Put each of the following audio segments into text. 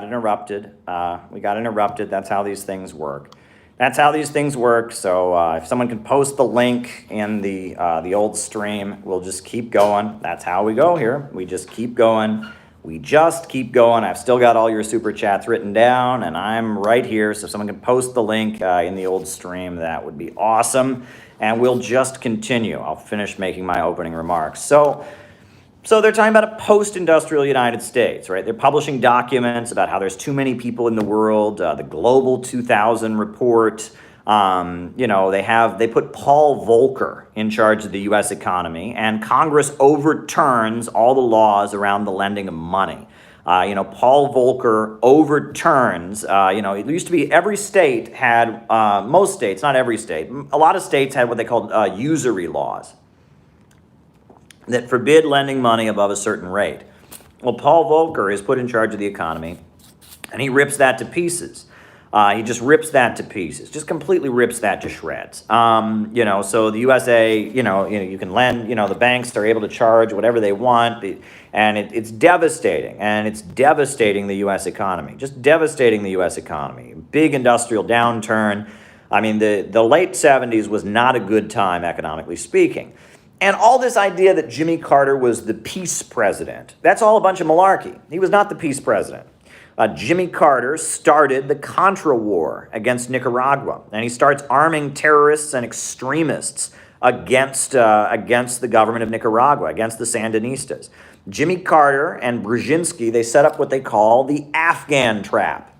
interrupted. That's how these things work. So if someone can post the link in the old stream, we'll just keep going. That's how we go here. We just keep going. I've still got all your super chats written down, and I'm right here. So if someone can post the link in the old stream, that would be awesome. And we'll just continue. I'll finish making my opening remarks. So they're talking about a post-industrial United States, right? They're publishing documents about how there's too many people in the world, the Global 2000 report. They put Paul Volcker in charge of the U.S. economy, and Congress overturns all the laws around the lending of money. Paul Volcker overturns, it used to be every state had, most states, not every state, a lot of states had what they called usury laws that forbid lending money above a certain rate. Well, Paul Volcker is put in charge of the economy, and he rips that to pieces. Just completely rips that to shreds. So the USA, you can lend, the banks are able to charge whatever they want, and it's devastating, the U.S. economy, just devastating the U.S. economy. Big industrial downturn. I mean, the late 70s was not a good time, economically speaking. And all this idea that Jimmy Carter was the peace president, that's all a bunch of malarkey. He was not the peace president. Jimmy Carter started the Contra War against Nicaragua, and he starts arming terrorists and extremists against the government of Nicaragua, against the Sandinistas. Jimmy Carter and Brzezinski, they set up what they call the Afghan trap,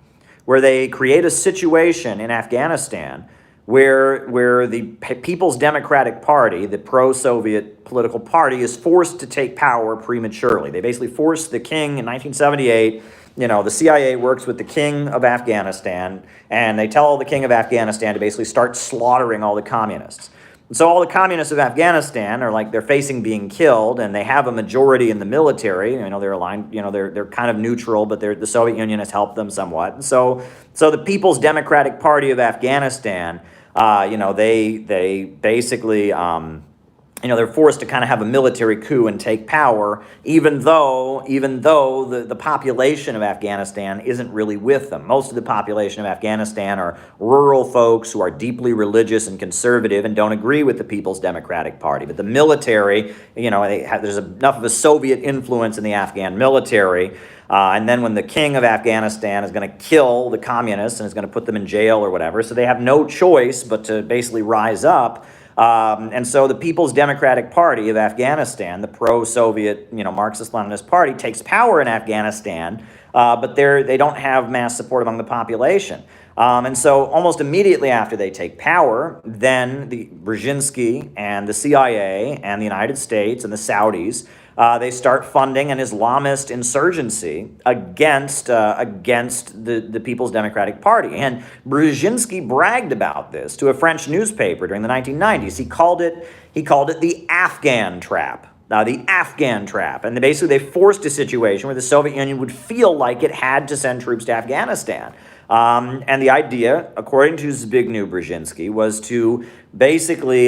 where they create a situation in Afghanistan where the People's Democratic Party, the pro-Soviet political party, is forced to take power prematurely. They basically forced the king in 1978. The CIA works with the king of Afghanistan, and they tell the king of Afghanistan to basically start slaughtering all the communists. And so all the communists of Afghanistan are they're facing being killed, and they have a majority in the military. They're aligned, they're kind of neutral, but the Soviet Union has helped them somewhat. And so the People's Democratic Party of Afghanistan, they basically, they're forced to kind of have a military coup and take power, even though the population of Afghanistan isn't really with them. Most of the population of Afghanistan are rural folks who are deeply religious and conservative and don't agree with the People's Democratic Party. But the military, there's enough of a Soviet influence in the Afghan military. And then when the king of Afghanistan is going to kill the communists and is going to put them in jail or whatever, so they have no choice but to basically rise up. And so the People's Democratic Party of Afghanistan, the pro-Soviet, Marxist-Leninist party, takes power in Afghanistan, but they don't have mass support among the population. And so almost immediately after they take power, then the Brzezinski and the CIA and the United States and the Saudis, they start funding an Islamist insurgency against the People's Democratic Party. And Brzezinski bragged about this to a French newspaper during the 1990s. He called it the Afghan trap. The Afghan trap. And basically they forced a situation where the Soviet Union would feel like it had to send troops to Afghanistan. And the idea, according to Zbigniew Brzezinski, was to basically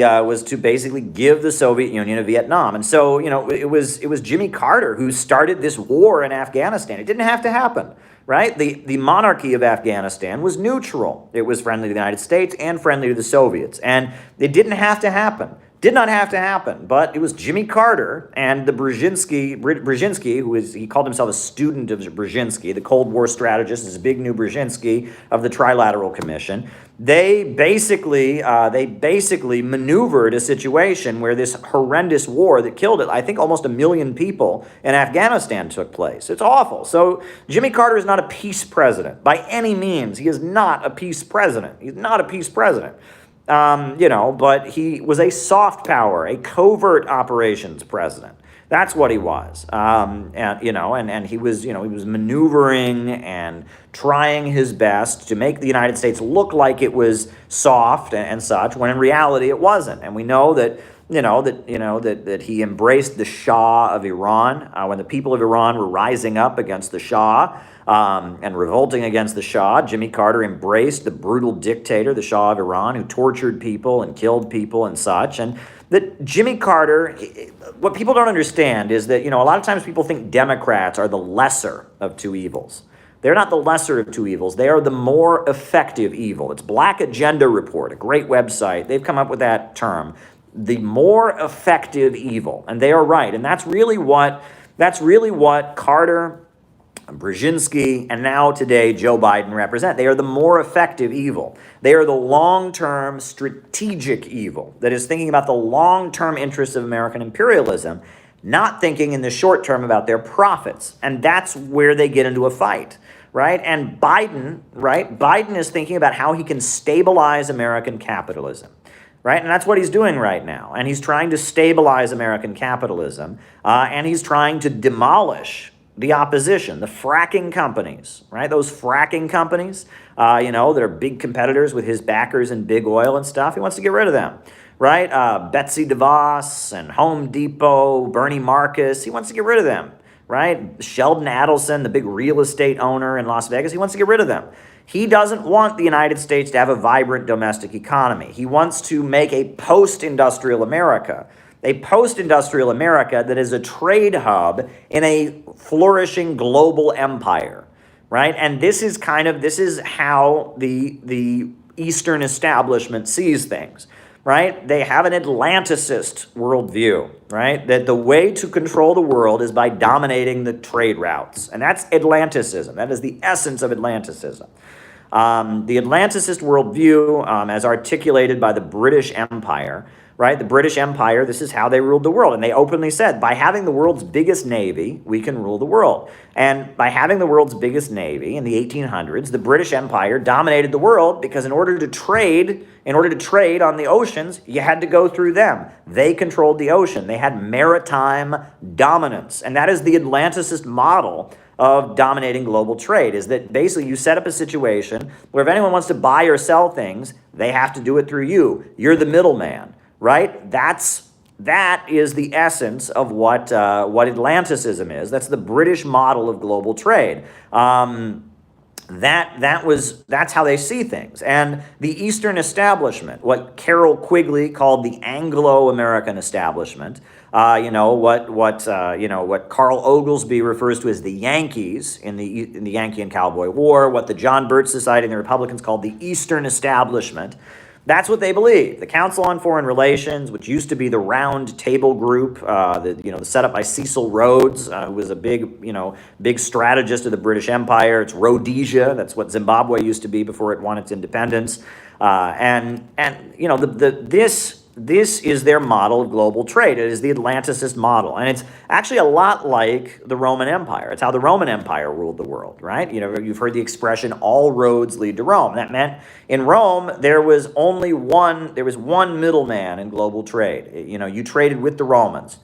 give the Soviet Union a Vietnam. And so, it was Jimmy Carter who started this war in Afghanistan. It didn't have to happen, right? The monarchy of Afghanistan was neutral. It was friendly to the United States and friendly to the Soviets. And it didn't have to happen. Did not have to happen, but it was Jimmy Carter and the Brzezinski, he called himself a student of Brzezinski, the Cold War strategist, Zbigniew Brzezinski of the Trilateral Commission. They basically maneuvered a situation where this horrendous war that killed, I think, almost 1 million people in Afghanistan took place. It's awful. So Jimmy Carter is not a peace president by any means. He is not a peace president. He's not a peace president. But he was a soft power, a covert operations president. That's what he was. And he was maneuvering and trying his best to make the United States look like it was soft and such, when in reality it wasn't. And we know that he embraced the Shah of Iran when the people of Iran were rising up against the Shah. And revolting against the Shah, Jimmy Carter embraced the brutal dictator, the Shah of Iran, who tortured people and killed people and such. And that Jimmy Carter, what people don't understand is that, a lot of times people think Democrats are the lesser of two evils. They're not the lesser of two evils. They are the more effective evil. It's Black Agenda Report, a great website. They've come up with that term, the more effective evil. And they are right. And that's really what Carter, Brzezinski, and now today Joe Biden represent. They are the more effective evil. They are the long-term strategic evil that is thinking about the long-term interests of American imperialism, not thinking in the short term about their profits. And that's where they get into a fight, right? And Biden, right? Biden is thinking about how he can stabilize American capitalism, right? And that's what he's doing right now. And he's trying to stabilize American capitalism, and he's trying to demolish the opposition, the fracking companies, right? Those fracking companies, that are big competitors with his backers in big oil and stuff. He wants to get rid of them, right? Betsy DeVos and Home Depot, Bernie Marcus, he wants to get rid of them, right? Sheldon Adelson, the big real estate owner in Las Vegas, he wants to get rid of them. He doesn't want the United States to have a vibrant domestic economy. He wants to make a post-industrial America. A post-industrial America that is a trade hub in a flourishing global empire, right? And this is how the Eastern establishment sees things, right? They have an Atlanticist worldview, right? That the way to control the world is by dominating the trade routes. And that's Atlanticism. That is the essence of Atlanticism. The Atlanticist worldview, as articulated by the British Empire, right? The British Empire, this is how they ruled the world. And they openly said, by having the world's biggest navy, we can rule the world. And by having the world's biggest navy in the 1800s, the British Empire dominated the world because in order to trade on the oceans, you had to go through them. They controlled the ocean. They had maritime dominance. And that is the Atlanticist model of dominating global trade, is that basically you set up a situation where if anyone wants to buy or sell things, they have to do it through you. You're the middleman. Right? That is the essence of what Atlanticism is. That's the British model of global trade. That's how they see things. And the Eastern establishment, what Carroll Quigley called the Anglo-American establishment, what Carl Oglesby refers to as the Yankees in the Yankee and Cowboy War, what the John Birch Society and the Republicans called the Eastern establishment. That's what they believe. The Council on Foreign Relations, which used to be the Round Table Group, set up by Cecil Rhodes, who was a big strategist of the British Empire. It's Rhodesia. That's what Zimbabwe used to be before it won its independence. This is their model of global trade. It is the Atlanticist model. And it's actually a lot like the Roman Empire. It's how the Roman Empire ruled the world, right? You've heard the expression, all roads lead to Rome. That meant in Rome, there was one middleman in global trade. You traded with the Romans.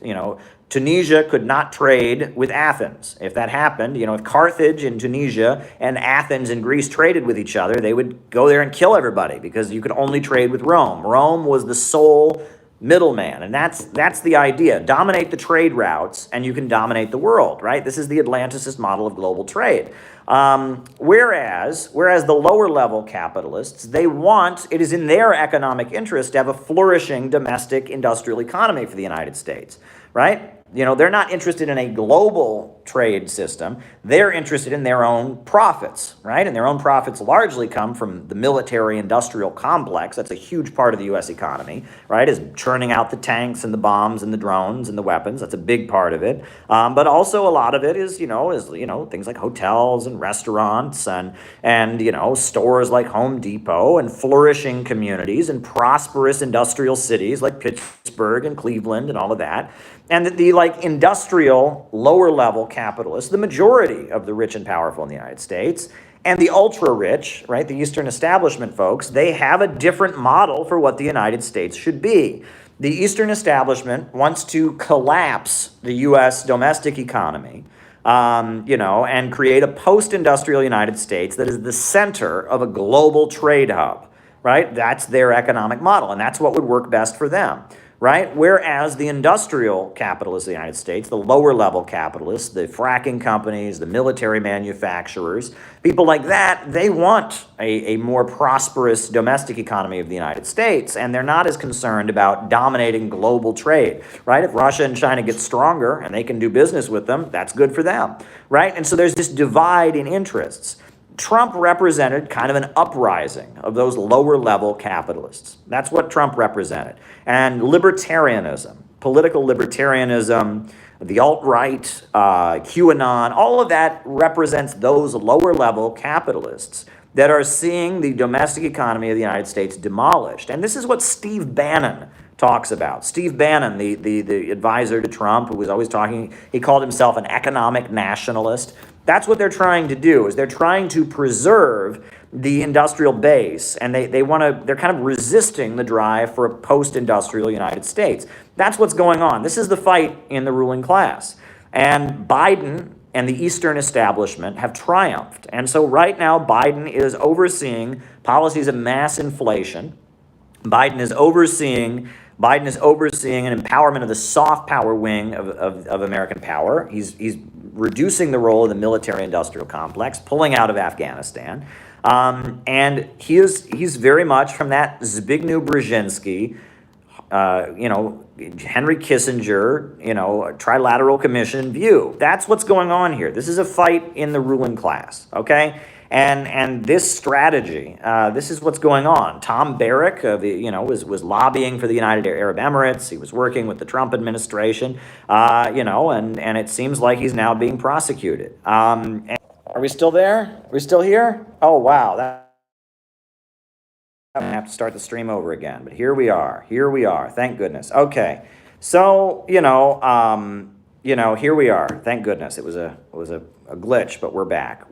Tunisia could not trade with Athens. If that happened, if Carthage in Tunisia and Athens in Greece traded with each other, they would go there and kill everybody because you could only trade with Rome. Rome was the sole middleman, and that's the idea. Dominate the trade routes, and you can dominate the world, right? This is the Atlanticist model of global trade. Whereas the lower level capitalists, it is in their economic interest to have a flourishing domestic industrial economy for the United States, right? They're not interested in a global trade system. They're interested in their own profits, right? And their own profits largely come from the military-industrial complex. That's a huge part of the U.S. economy, right? Is churning out the tanks and the bombs and the drones and the weapons. That's a big part of it. But also a lot of it is things like hotels and restaurants and stores like Home Depot and flourishing communities and prosperous industrial cities like Pittsburgh and Cleveland and all of that. And the industrial lower level capitalists, the majority of the rich and powerful in the United States, and the ultra rich, right, the Eastern establishment folks, they have a different model for what the United States should be. The Eastern establishment wants to collapse the U.S. domestic economy, and create a post-industrial United States that is the center of a global trade hub, right? That's their economic model, and that's what would work best for them. right? Whereas the industrial capitalists of the United States, the lower level capitalists, the fracking companies, the military manufacturers, people like that, they want a more prosperous domestic economy of the United States, and they're not as concerned about dominating global trade, right? If Russia and China get stronger and they can do business with them, that's good for them, right? And so there's this divide in interests. Trump represented kind of an uprising of those lower level capitalists. That's what Trump represented. And libertarianism, political libertarianism, the alt-right, QAnon, all of that represents those lower level capitalists that are seeing the domestic economy of the United States demolished. And this is what Steve Bannon talks about. Steve Bannon, the advisor to Trump, who was always talking, he called himself an economic nationalist. That's what they're trying to do, is they're trying to preserve the industrial base, and they're kind of resisting the drive for a post-industrial United States. That's what's going on. This is the fight in the ruling class. And Biden and the Eastern establishment have triumphed. And so right now, Biden is overseeing policies of mass inflation. Biden is overseeing an empowerment of the soft power wing of American power. He's reducing the role of the military-industrial complex, pulling out of Afghanistan. And he's very much from that Zbigniew Brzezinski, Henry Kissinger, trilateral commission view. That's what's going on here. This is a fight in the ruling class, okay? And this strategy, this is what's going on. Tom Barrack, was lobbying for the United Arab Emirates. He was working with the Trump administration, and it seems like he's now being prosecuted. Are we still there? Are we still here? Oh, wow. I'm going to have to start the stream over again, but here we are. Thank goodness. Okay. So, here we are. Thank goodness. It was a glitch, but we're back.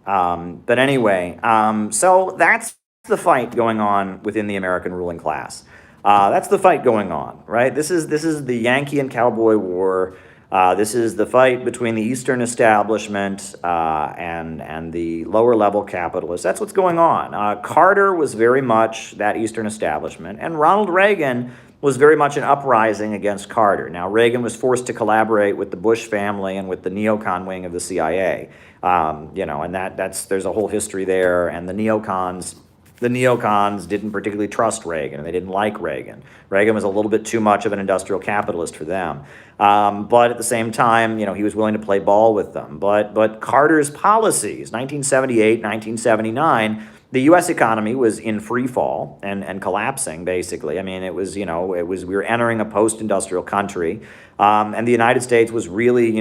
But anyway, so that's the fight going on within the American ruling class. That's the fight going on, right? This is the Yankee and Cowboy War. This is the fight between the Eastern establishment and the lower level capitalists. That's what's going on. Carter was very much that Eastern establishment, and Ronald Reagan was very much an uprising against Carter. Now, Reagan was forced to collaborate with the Bush family and with the neocon wing of the CIA. And there's a whole history there, and the neocons didn't particularly trust Reagan, and they didn't like Reagan. Reagan was a little bit too much of an industrial capitalist for them. But at the same time, he was willing to play ball with them. But Carter's policies, 1978, 1979, the U.S. economy was in free fall and collapsing, basically. I mean, we were entering a post-industrial country, and the United States was really,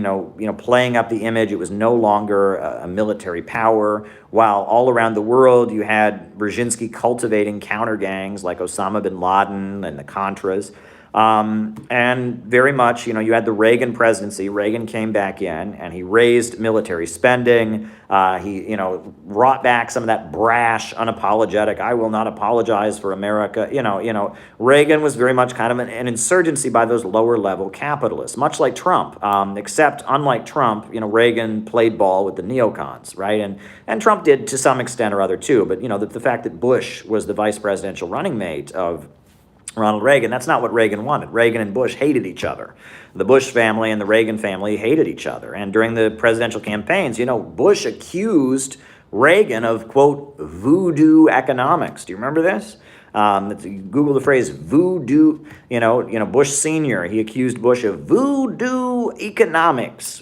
playing up the image. It was no longer a military power, while all around the world you had Brzezinski cultivating counter gangs like Osama bin Laden and the Contras. And very much, you had the Reagan presidency. Reagan came back in and he raised military spending. He, brought back some of that brash, unapologetic, I will not apologize for America. Reagan was very much kind of an insurgency by those lower level capitalists, much like Trump, except unlike Trump, Reagan played ball with the neocons, right? And Trump did to some extent or other too. But, the fact that Bush was the vice presidential running mate of Ronald Reagan, that's not what Reagan wanted. Reagan and Bush hated each other. The Bush family and the Reagan family hated each other. And during the presidential campaigns, Bush accused Reagan of, quote, voodoo economics. Do you remember this? Google the phrase voodoo, Bush Sr., he accused Bush of voodoo economics,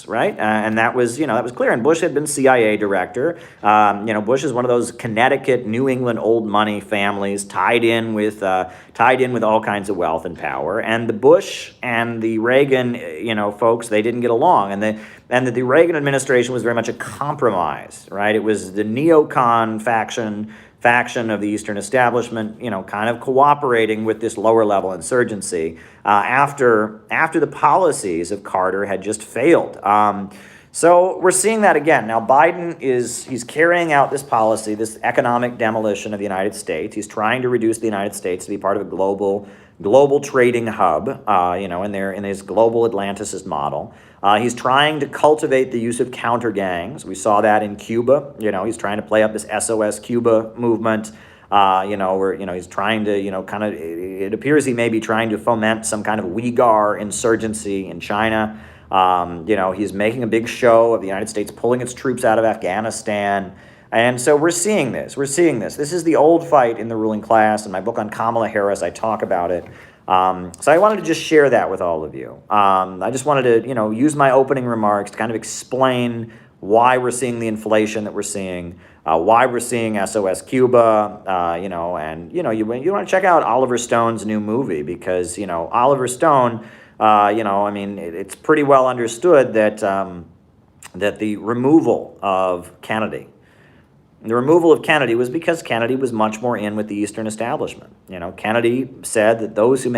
right? And that was clear. And Bush had been CIA director. Bush is one of those Connecticut, New England old money families tied in with all kinds of wealth and power. And the Bush and the Reagan, folks, they didn't get along. And the Reagan administration was very much a compromise, right? It was the neocon faction of the Eastern establishment, kind of cooperating with this lower level insurgency after the policies of Carter had just failed. So we're seeing that again. Now Biden he's carrying out this policy, this economic demolition of the United States. He's trying to reduce the United States to be part of a global trading hub, in his global Atlanticist model. He's trying to cultivate the use of counter gangs. We saw that in Cuba. He's trying to play up this SOS Cuba movement. where, he's trying to, kind of, it appears he may be trying to foment some kind of Uyghur insurgency in China. He's making a big show of the United States pulling its troops out of Afghanistan. And so we're seeing this. This is the old fight in the ruling class. In my book on Kamala Harris, I talk about it. So I wanted to just share that with all of you. I just wanted to, use my opening remarks to kind of explain why we're seeing the inflation that we're seeing, why we're seeing SOS Cuba, and, you want to check out Oliver Stone's new movie because, Oliver Stone, it's pretty well understood that, that the removal of Kennedy, was because Kennedy was much more in with the Eastern establishment. Kennedy said that those who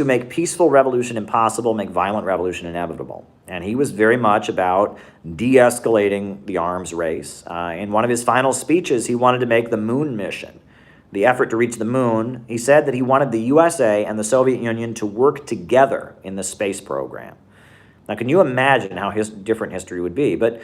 make peaceful revolution impossible make violent revolution inevitable. And he was very much about de-escalating the arms race. In one of his final speeches, he wanted to make the moon mission, the effort to reach the moon. He said that he wanted the USA and the Soviet Union to work together in the space program. Now, can you imagine how different history would be? But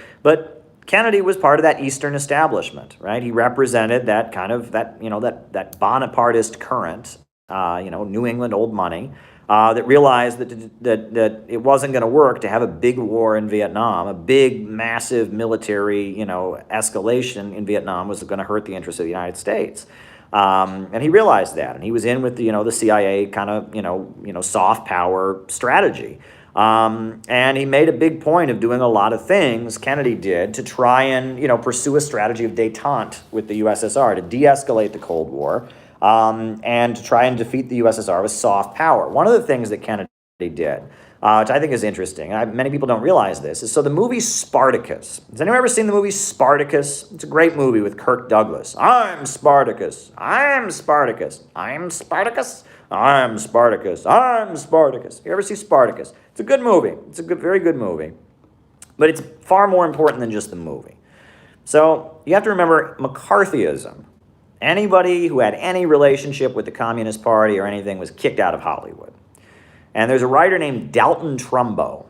Kennedy was part of that Eastern establishment, right? He represented that kind of that Bonapartist current, New England old money, that realized that it wasn't going to work to have a big war in Vietnam, a big, massive military, escalation in Vietnam was going to hurt the interests of the United States. And he realized that, and he was in with the CIA kind of soft power strategy. And he made a big point of doing a lot of things, Kennedy did, to try and, pursue a strategy of détente with the USSR, to de-escalate the Cold War, and to try and defeat the USSR with soft power. One of the things that Kennedy did, which I think is interesting, and many people don't realize this, is so the movie Spartacus. Has anyone ever seen the movie Spartacus? It's a great movie with Kirk Douglas. I'm Spartacus. I'm Spartacus. I'm Spartacus. I'm Spartacus. I'm Spartacus. You ever see Spartacus? It's a good movie. It's a very good movie. But it's far more important than just the movie. So you have to remember McCarthyism. Anybody who had any relationship with the Communist Party or anything was kicked out of Hollywood. And there's a writer named Dalton Trumbo,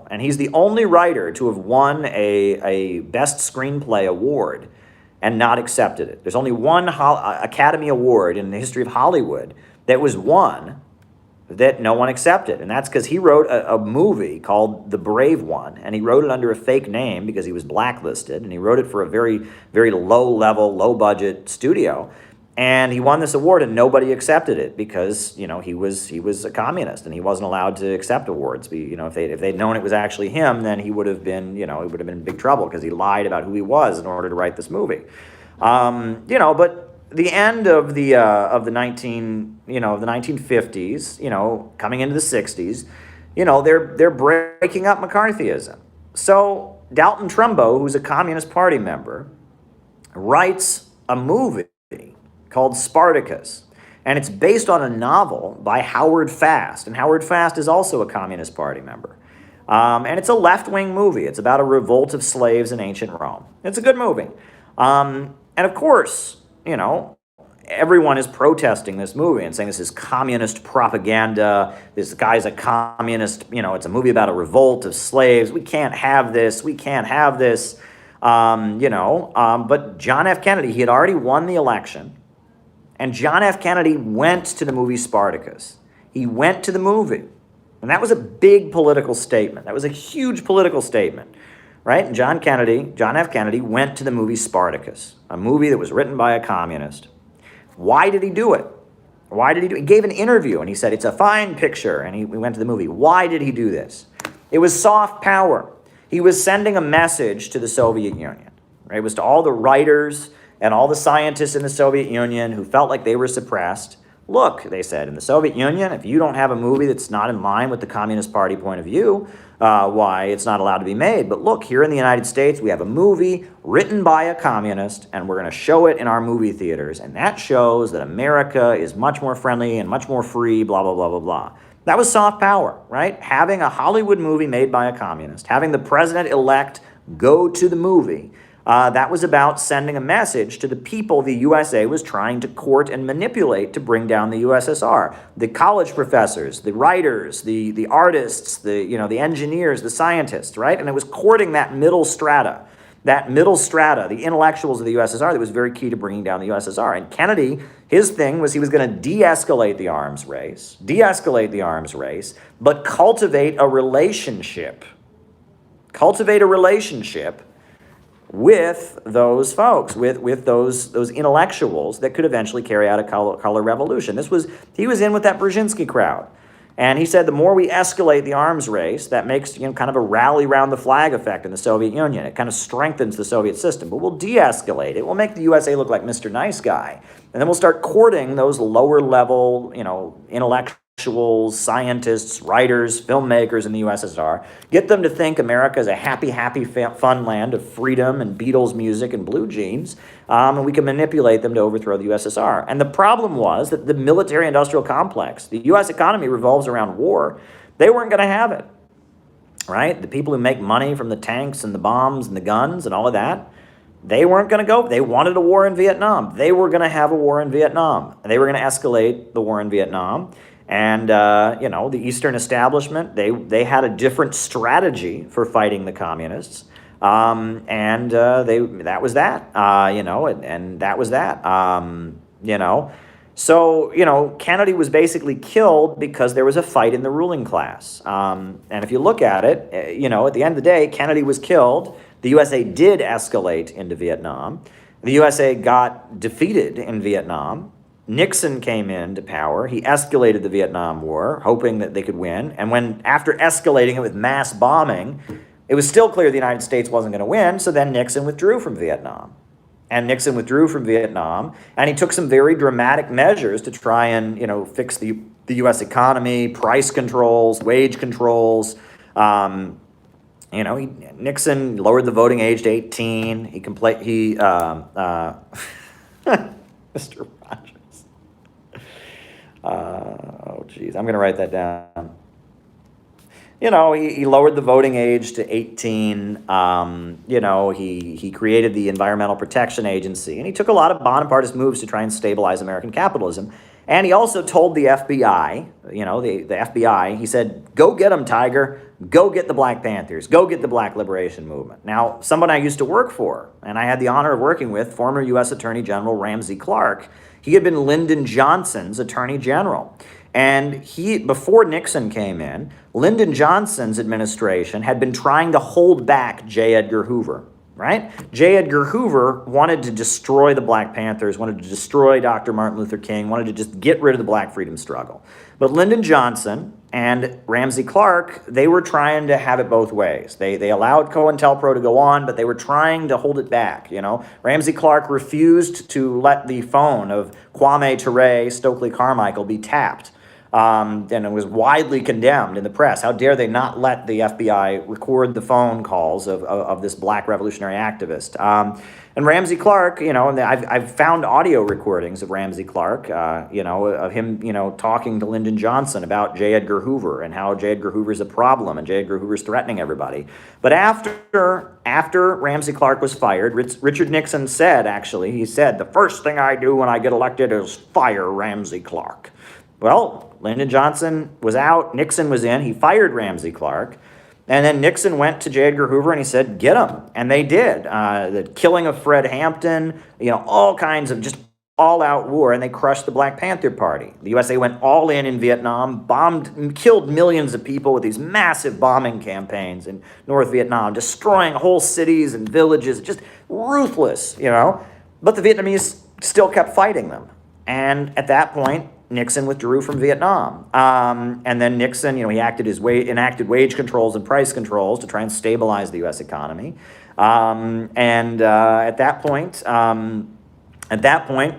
and he's the only writer to have won a Best Screenplay award and not accepted it. There's only one Academy Award in the history of Hollywood that was won that no one accepted. And that's because he wrote a movie called The Brave One, and he wrote it under a fake name because he was blacklisted, and he wrote it for a very, very low-level, low-budget studio. And he won this award, and nobody accepted it because, he was a communist, and he wasn't allowed to accept awards. If they'd known it was actually him, then he would have been, in big trouble because he lied about who he was in order to write this movie. But the end of the 1950s, coming into the 60s, they're breaking up McCarthyism. So Dalton Trumbo, who's a Communist Party member, writes a movie called Spartacus. And it's based on a novel by Howard Fast. And Howard Fast is also a Communist Party member. And it's a left-wing movie. It's about a revolt of slaves in ancient Rome. It's a good movie. And of course, everyone is protesting this movie and saying this is communist propaganda. This guy's a communist. It's a movie about a revolt of slaves. We can't have this. We can't have this. But John F. Kennedy, he had already won the election. And John F. Kennedy went to the movie Spartacus. He went to the movie. And that was a big political statement. That was a huge political statement, right? And John F. Kennedy went to the movie Spartacus, a movie that was written by a communist. Why did he do it? He gave an interview, and he said, it's a fine picture, and we went to the movie. Why did he do this? It was soft power. He was sending a message to the Soviet Union, right? It was to all the writers and all the scientists in the Soviet Union who felt like they were suppressed. Look, they said, in the Soviet Union, if you don't have a movie that's not in line with the Communist Party point of view, why it's not allowed to be made. But look, here in the United States, we have a movie written by a communist, and we're going to show it in our movie theaters. And that shows that America is much more friendly and much more free, blah, blah, blah, blah, blah. That was soft power, right? Having a Hollywood movie made by a communist, having the president-elect go to the movie, that was about sending a message to the people the USA was trying to court and manipulate to bring down the USSR. The college professors, the writers, the artists, the engineers, the scientists, right? And it was courting that middle strata. that middle strata, the intellectuals of the USSR, that was very key to bringing down the USSR. And Kennedy, his thing was he was going to de-escalate the arms race, but cultivate a relationship with those folks, with those intellectuals that could eventually carry out a color revolution. He was in with that Brzezinski crowd. And he said the more we escalate the arms race, that makes kind of a rally around the flag effect in the Soviet Union. It kind of strengthens the Soviet system. But we'll de-escalate it. We'll make the USA look like Mr. Nice Guy. And then we'll start courting those lower level, intellectuals, scientists, writers, filmmakers in the USSR. Get them to think America is a happy, fun land of freedom and Beatles music and blue jeans. And we can manipulate them to overthrow the USSR. And the problem was that the military-industrial complex, the U.S. economy revolves around war. They weren't going to have it, right? The people who make money from the tanks and the bombs and the guns and all of that, they weren't going to go. They wanted a war in Vietnam. They were going to have a war in Vietnam. And they were going to escalate the war in Vietnam. And, the Eastern establishment, they had a different strategy for fighting the communists. That was that, and that was that, So, Kennedy was basically killed because there was a fight in the ruling class. And if you look at it, at the end of the day, Kennedy was killed. The USA did escalate into Vietnam. The USA got defeated in Vietnam. Nixon came into power. He escalated the Vietnam War, hoping that they could win. And after escalating it with mass bombing, it was still clear the United States wasn't going to win, so then Nixon withdrew from Vietnam. And he took some very dramatic measures to try and, fix the U.S. economy, price controls, wage controls. Nixon lowered the voting age to 18. Mr. Rogers. I'm going to write that down. He lowered the voting age to 18. He created the Environmental Protection Agency, and he took a lot of Bonapartist moves to try and stabilize American capitalism. And he also told the FBI, the FBI, he said, go get them, Tiger. Go get the Black Panthers. Go get the Black Liberation Movement. Now, someone I used to work for, and I had the honor of working with, former U.S. Attorney General Ramsey Clark. He had been Lyndon Johnson's Attorney General. And before Nixon came in, Lyndon Johnson's administration had been trying to hold back J. Edgar Hoover, right? J. Edgar Hoover wanted to destroy the Black Panthers, wanted to destroy Dr. Martin Luther King, wanted to just get rid of the Black freedom struggle. But Lyndon Johnson and Ramsey Clark, they were trying to have it both ways. They allowed COINTELPRO to go on, but they were trying to hold it back, Ramsey Clark refused to let the phone of Kwame Ture, Stokely Carmichael be tapped. And it was widely condemned in the press. How dare they not let the FBI record the phone calls of this Black revolutionary activist? And Ramsey Clark, and I've found audio recordings of Ramsey Clark, of him, talking to Lyndon Johnson about J. Edgar Hoover and how J. Edgar Hoover's a problem and J. Edgar Hoover's threatening everybody. But after Ramsey Clark was fired, Richard Nixon said, he said, the first thing I do when I get elected is fire Ramsey Clark. Well, Lyndon Johnson was out, Nixon was in, he fired Ramsey Clark, and then Nixon went to J. Edgar Hoover and he said, get him. And they did. The killing of Fred Hampton, all kinds of just all-out war, and they crushed the Black Panther Party. The USA went all in Vietnam, killed millions of people with these massive bombing campaigns in North Vietnam, destroying whole cities and villages, just ruthless, But the Vietnamese still kept fighting them. And at that point, Nixon withdrew from Vietnam. And then Nixon, he enacted wage controls and price controls to try and stabilize the U.S. economy. At that point,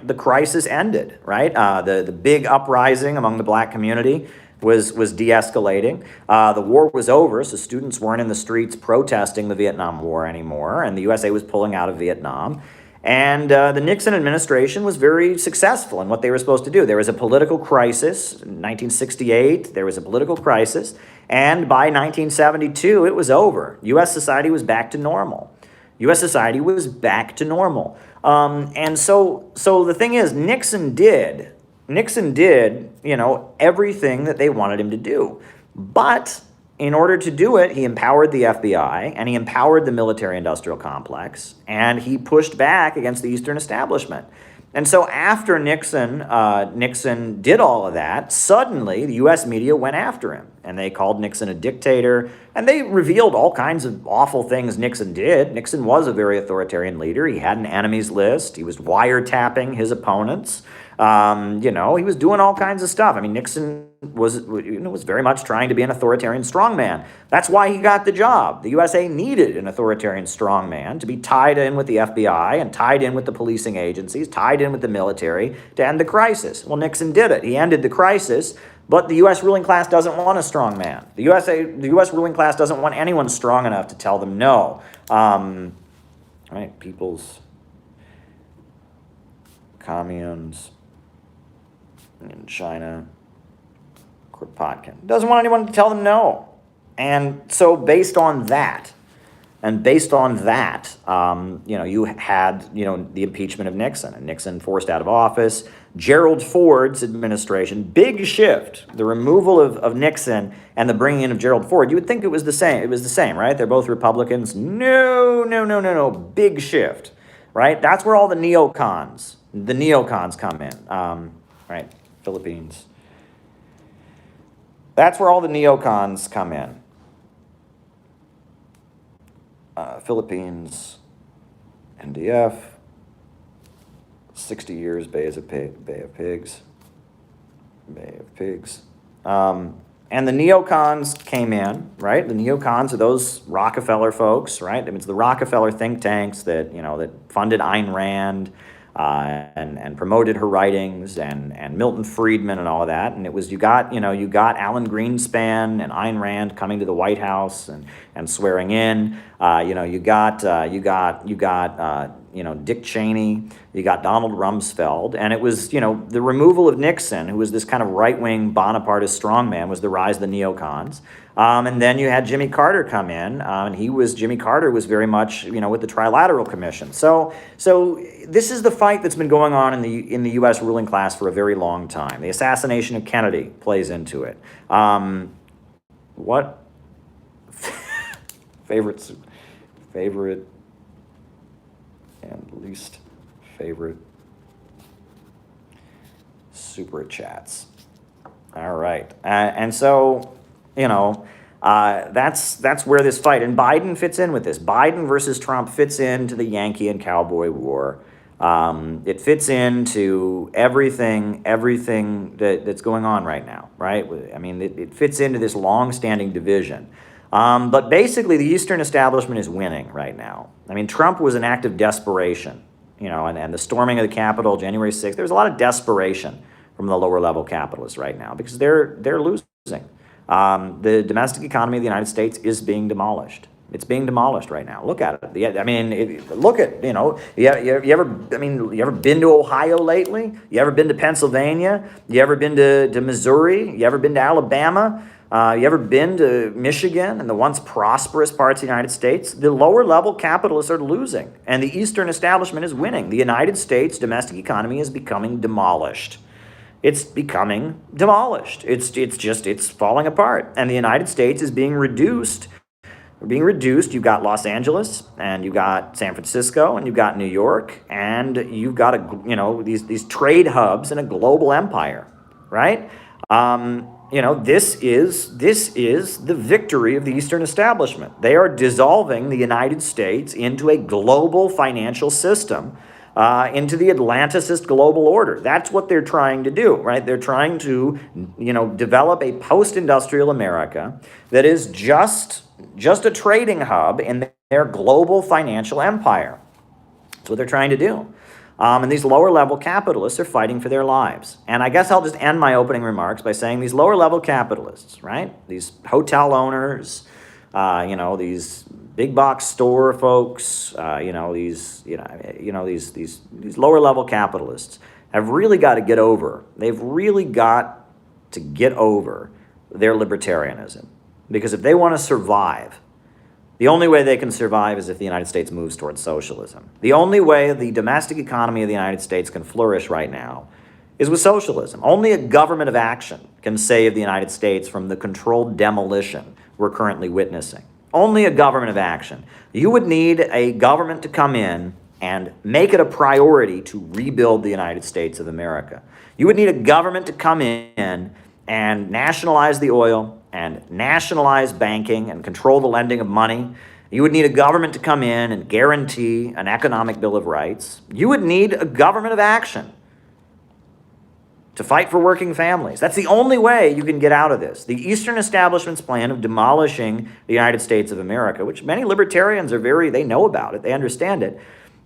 the crisis ended, right? The big uprising among the Black community was de-escalating. The war was over, so students weren't in the streets protesting the Vietnam War anymore, and the USA was pulling out of Vietnam. And the Nixon administration was very successful in what they were supposed to do. There was a political crisis in 1968. There was a political crisis. And by 1972, it was over. U.S. society was back to normal. And so the thing is, Nixon did, everything that they wanted him to do. But in order to do it, he empowered the FBI and he empowered the military-industrial complex, and he pushed back against the Eastern establishment. And so after Nixon did all of that, suddenly the U.S. media went after him, and they called Nixon a dictator, and they revealed all kinds of awful things Nixon did. Nixon was a very authoritarian leader. He had an enemies list. He was wiretapping his opponents. He was doing all kinds of stuff. I mean, Nixon was very much trying to be an authoritarian strongman. That's why he got the job. The USA needed an authoritarian strongman to be tied in with the FBI and tied in with the policing agencies, tied in with the military to end the crisis. Well, Nixon did it. He ended the crisis, but the U.S. ruling class doesn't want a strongman. The U.S. ruling class doesn't want anyone strong enough to tell them no. People's communes in China, Kropotkin doesn't want anyone to tell them no. And so based on that, you had, the impeachment of Nixon, and Nixon forced out of office. Gerald Ford's administration, big shift, the removal of Nixon and the bringing in of Gerald Ford. You would think it was the same. It was the same, right? They're both Republicans. No. Big shift, right? That's where all the neocons come in, Philippines. That's where all the neocons come in. Philippines, NDF, 60 years, Bay of Pigs. And the neocons came in, right? The neocons are those Rockefeller folks, right? I mean, it's the Rockefeller think tanks that funded Ayn Rand, and promoted her writings, and Milton Friedman and all of that. And it was you got Alan Greenspan and Ayn Rand coming to the White House and swearing in. You got Dick Cheney. You got Donald Rumsfeld, and it was the removal of Nixon, who was this kind of right-wing Bonapartist strongman, was the rise of the neocons. And then you had Jimmy Carter come in, and Jimmy Carter was very much, with the Trilateral Commission. So this is the fight that's been going on in the U.S. ruling class for a very long time. The assassination of Kennedy plays into it. What favorite and least favorite super chats? All right, and so. That's where this fight, and Biden fits in with this. Biden versus Trump fits into the Yankee and Cowboy War. It fits into everything that's going on right now, right? I mean, it fits into this long-standing division. But basically, the Eastern establishment is winning right now. I mean, Trump was an act of desperation, and the storming of the Capitol, January 6th, there's a lot of desperation from the lower-level capitalists right now because they're losing. The domestic economy of the United States is being demolished. It's being demolished right now. Look at it. I mean, you ever been to Ohio lately? You ever been to Pennsylvania? You ever been to Missouri? You ever been to Alabama? You ever been to Michigan and the once prosperous parts of the United States? The lower level capitalists are losing, and the Eastern establishment is winning. The United States domestic economy is becoming demolished. It's becoming demolished. It's falling apart. And the United States is being reduced. You've got Los Angeles, and you've got San Francisco, and you've got New York, and you've got these trade hubs in a global empire, right? This is the victory of the Eastern establishment. They are dissolving the United States into a global financial system, into the Atlanticist global order. That's what they're trying to do, right? They're trying to, develop a post-industrial America that is just a trading hub in their global financial empire. That's what they're trying to do. And these lower-level capitalists are fighting for their lives. And I guess I'll just end my opening remarks by saying these lower-level capitalists, right? These hotel owners, these big box store folks, these lower level capitalists have really got to get over. They've really got to get over their libertarianism, because if they want to survive, the only way they can survive is if the United States moves towards socialism. The only way the domestic economy of the United States can flourish right now is with socialism. Only a government of action can save the United States from the controlled demolition we're currently witnessing. Only a government of action. You would need a government to come in and make it a priority to rebuild the United States of America. You would need a government to come in and nationalize the oil and nationalize banking and control the lending of money. You would need a government to come in and guarantee an economic bill of rights. You would need a government of action to fight for working families. That's the only way you can get out of this. The Eastern establishment's plan of demolishing the United States of America, which many libertarians they know about it, they understand it.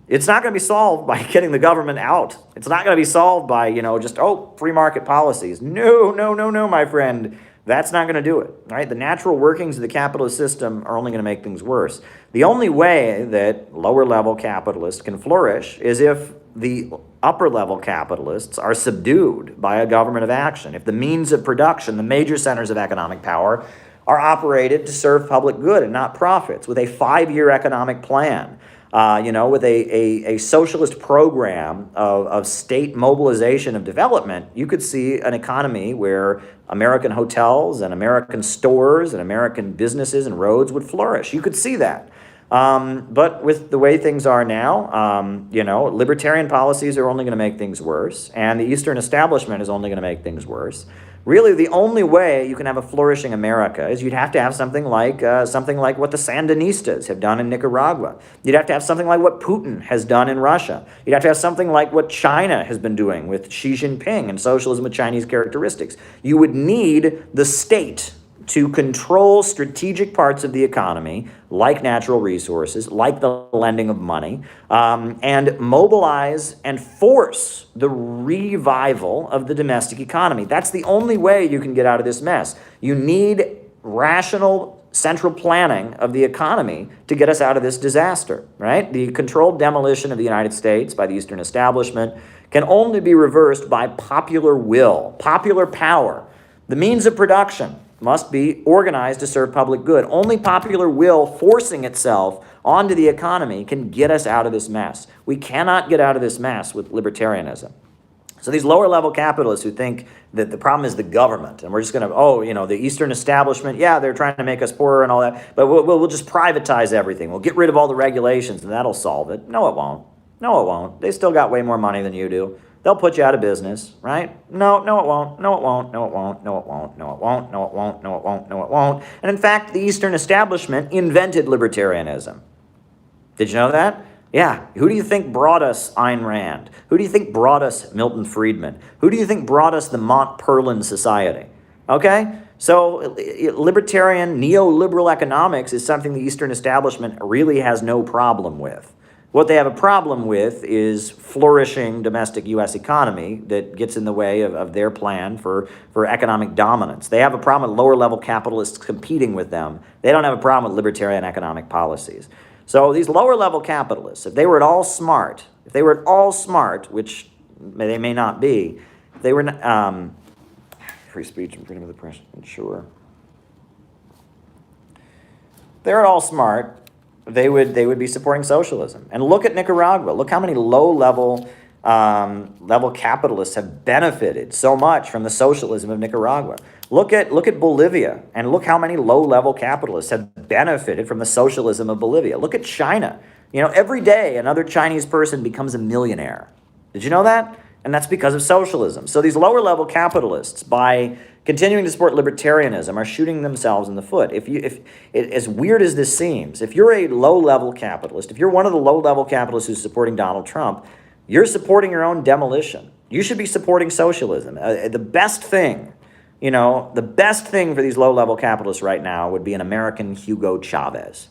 It's not going to be solved by getting the government out. It's not going to be solved by, just, free market policies. No, my friend. That's not going to do it, right? The natural workings of the capitalist system are only going to make things worse. The only way that lower-level capitalists can flourish is if the upper-level capitalists are subdued by a government of action. If the means of production, the major centers of economic power, are operated to serve public good and not profits, with a 5-year economic plan, with a socialist program of state mobilization of development, you could see an economy where American hotels and American stores and American businesses and roads would flourish. You could see that. But with the way things are now, libertarian policies are only going to make things worse, and the Eastern establishment is only going to make things worse. Really, the only way you can have a flourishing America is you'd have to have something like what the Sandinistas have done in Nicaragua. You'd have to have something like what Putin has done in Russia. You'd have to have something like what China has been doing with Xi Jinping and socialism with Chinese characteristics. You would need the state to control strategic parts of the economy, like natural resources, like the lending of money, and mobilize and force the revival of the domestic economy. That's the only way you can get out of this mess. You need rational central planning of the economy to get us out of this disaster, right? The controlled demolition of the United States by the Eastern establishment can only be reversed by popular will, popular power. The means of production must be organized to serve public good. Only popular will forcing itself onto the economy can get us out of this mess. We cannot get out of this mess with libertarianism. So these lower-level capitalists who think that the problem is the government, and we're just going to, the Eastern establishment, yeah, they're trying to make us poorer and all that, but we'll just privatize everything. We'll get rid of all the regulations, and that'll solve it. No, it won't. No, it won't. They still got way more money than you do. They'll put you out of business, right? No, it won't. No, it won't. No, it won't. No, it won't. No, it won't. No, it won't. No, it won't. No, it won't. And in fact, the Eastern establishment invented libertarianism. Did you know that? Yeah. Who do you think brought us Ayn Rand? Who do you think brought us Milton Friedman? Who do you think brought us the Mont Pelerin Society? Okay? So libertarian, neoliberal economics is something the Eastern establishment really has no problem with. What they have a problem with is flourishing domestic U.S. economy that gets in the way of their plan for economic dominance. They have a problem with lower-level capitalists competing with them. They don't have a problem with libertarian economic policies. So these lower-level capitalists, if they were at all smart, which they may not be, if they were free speech and freedom of the press, sure. If they're at all smart, they would be supporting socialism. And look at Nicaragua. Look how many low-level capitalists have benefited so much from the socialism of Nicaragua. Look at Bolivia, and look how many low-level capitalists have benefited from the socialism of Bolivia. Look at China. Every day another Chinese person becomes a millionaire. Did you know that? And that's because of socialism. So these lower-level capitalists, by continuing to support libertarianism, are shooting themselves in the foot. As weird as this seems, if you're a low-level capitalist, if you're one of the low-level capitalists who's supporting Donald Trump, you're supporting your own demolition. You should be supporting socialism. The best thing for these low-level capitalists right now would be an American Hugo Chavez,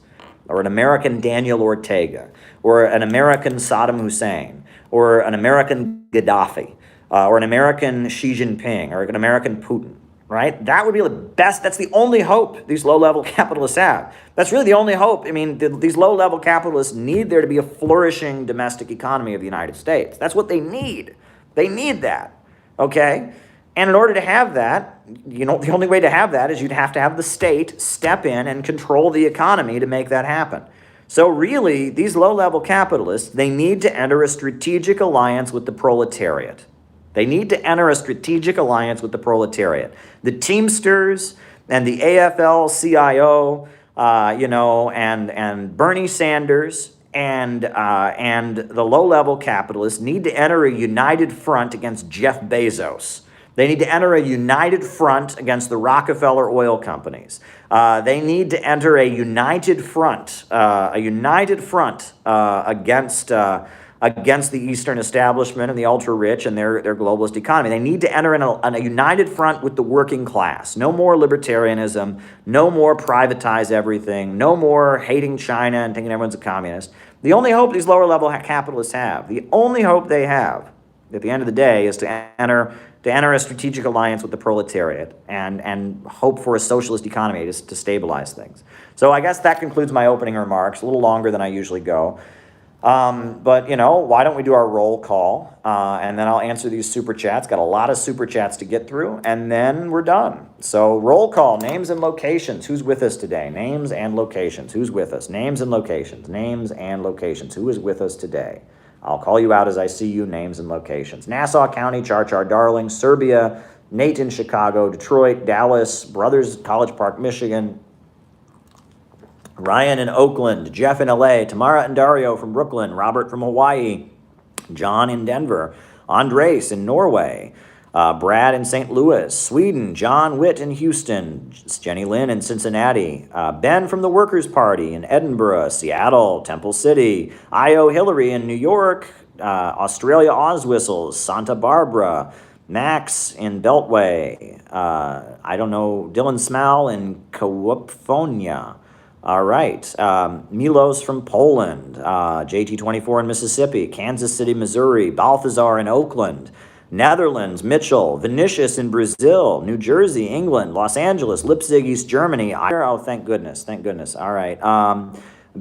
or an American Daniel Ortega, or an American Saddam Hussein, or an American Gaddafi, or an American Xi Jinping, or an American Putin, right? That would be the best. That's the only hope these low-level capitalists have. That's really the only hope. I mean, these low-level capitalists need there to be a flourishing domestic economy of the United States. That's what they need. They need that, okay? And in order to have that, the only way to have that is you'd have to have the state step in and control the economy to make that happen. So really, these low-level capitalists, they need to enter a strategic alliance with the proletariat. They need to enter a strategic alliance with the proletariat. The Teamsters and the AFL-CIO, and Bernie Sanders and the low-level capitalists need to enter a united front against Jeff Bezos. They need to enter a united front against the Rockefeller oil companies. They need to enter a united front against the Eastern establishment and the ultra-rich and their globalist economy. They need to enter in a united front with the working class. No more libertarianism, no more privatize everything, no more hating China and thinking everyone's a communist. The only hope these lower-level capitalists have, the only hope they have at the end of the day is to enter a strategic alliance with the proletariat and hope for a socialist economy to stabilize things. So I guess that concludes my opening remarks, a little longer than I usually go. But, why don't we do our roll call, and then I'll answer these super chats. Got a lot of super chats to get through, and then we're done. So roll call, names and locations. Who's with us today? Names and locations. Who's with us? Names and locations. Names and locations. Who is with us today? I'll call you out as I see you, names and locations. Nassau County, Char Darling, Serbia, Nate in Chicago, Detroit, Dallas, Brothers, College Park, Michigan, Ryan in Oakland, Jeff in LA, Tamara and Dario from Brooklyn, Robert from Hawaii, John in Denver, Andres in Norway, Brad in St. Louis, Sweden, John Witt in Houston, Jenny Lynn in Cincinnati, Ben from the Workers' Party in Edinburgh, Seattle, Temple City, Io Hillary in New York, Australia Oswhistles, Santa Barbara, Max in Beltway, Dylan Smal in Kawaphonia. All right, Milos from Poland, JT24 in Mississippi, Kansas City, Missouri, Balthazar in Oakland, Netherlands, Mitchell, Vinicius in Brazil, New Jersey, England, Los Angeles, Leipzig, East Germany. Oh, thank goodness. All right,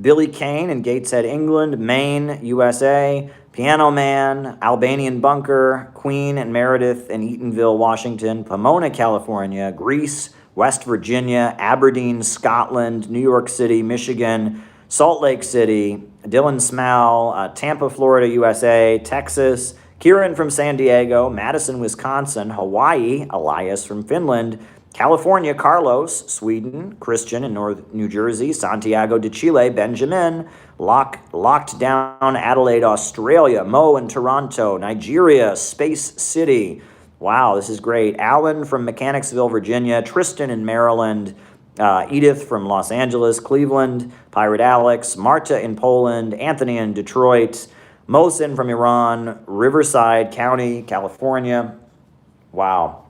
Billy Kane in Gateshead, England, Maine, USA, Piano Man, Albanian Bunker, Queen and Meredith in Eatonville, Washington, Pomona, California, Greece, West Virginia, Aberdeen, Scotland, New York City, Michigan, Salt Lake City, Dylan Smal, Tampa, Florida, USA, Texas, Kieran from San Diego, Madison, Wisconsin, Hawaii, Elias from Finland, California, Carlos, Sweden, Christian in North New Jersey, Santiago de Chile, Benjamin, locked down Adelaide, Australia, Mo in Toronto, Nigeria, Space City. Wow, this is great. Alan from Mechanicsville, Virginia, Tristan in Maryland, Edith from Los Angeles, Cleveland, Pirate Alex, Marta in Poland, Anthony in Detroit, Mohsen from Iran, Riverside County, California. Wow.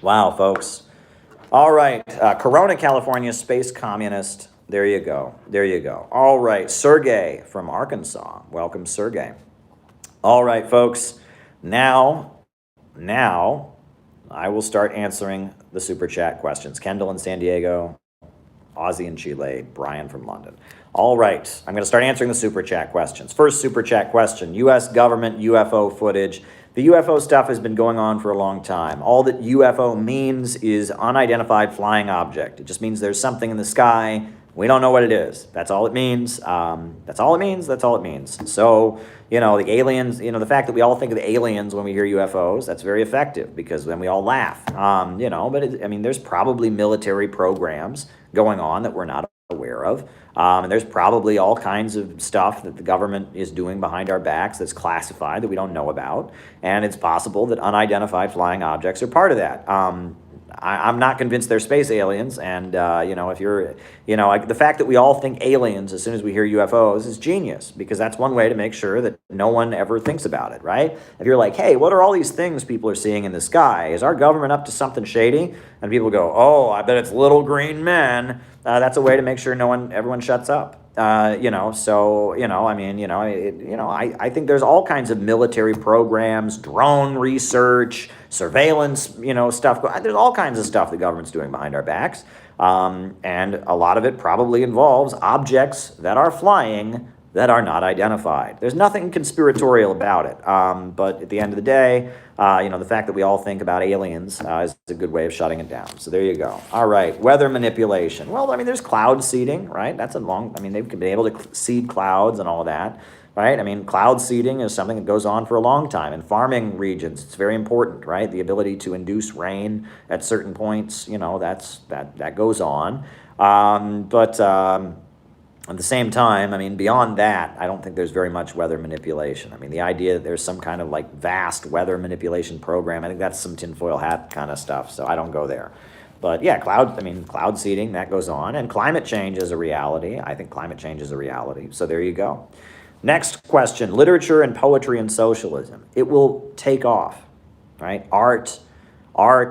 Wow, folks. All right, Corona, California, Space Communist. There you go. All right, Sergey from Arkansas. Welcome, Sergey. All right, folks. Now, I will start answering the Super Chat questions. Kendall in San Diego, Ozzy in Chile, Brian from London. All right, I'm going to start answering the Super Chat questions. First Super Chat question, U.S. government UFO footage. The UFO stuff has been going on for a long time. All that UFO means is unidentified flying object. It just means there's something in the sky. We don't know what it is. That's all it means. That's all it means. So, the aliens, the fact that we all think of the aliens when we hear UFOs, that's very effective because then we all laugh. But there's probably military programs going on that we're not aware of. And there's probably all kinds of stuff that the government is doing behind our backs that's classified that we don't know about. And it's possible that unidentified flying objects are part of that. I'm not convinced they're space aliens, and if you're, the fact that we all think aliens as soon as we hear UFOs is genius, because that's one way to make sure that no one ever thinks about it, right? If you're like, hey, what are all these things people are seeing in the sky? Is our government up to something shady? And people go, oh, I bet it's little green men. That's a way to make sure everyone shuts up. I think there's all kinds of military programs, drone research, surveillance, stuff. There's all kinds of stuff the government's doing behind our backs. And a lot of it probably involves objects that are flying that are not identified. There's nothing conspiratorial about it, but at the end of the day, the fact that we all think about aliens is a good way of shutting it down. So there you go. All right, weather manipulation. Well, I mean, there's cloud seeding, right? That's they've been able to seed clouds and all of that, right? I mean, cloud seeding is something that goes on for a long time. In farming regions, it's very important, right? The ability to induce rain at certain points, that goes on. At the same time, I mean, beyond that, I don't think there's very much weather manipulation. I mean, the idea that there's some kind of like vast weather manipulation program, I think that's some tinfoil hat kind of stuff, so I don't go there. But yeah, cloud seeding, that goes on. And climate change is a reality. I think climate change is a reality. So there you go. Next question, literature and poetry and socialism. It will take off, right? Art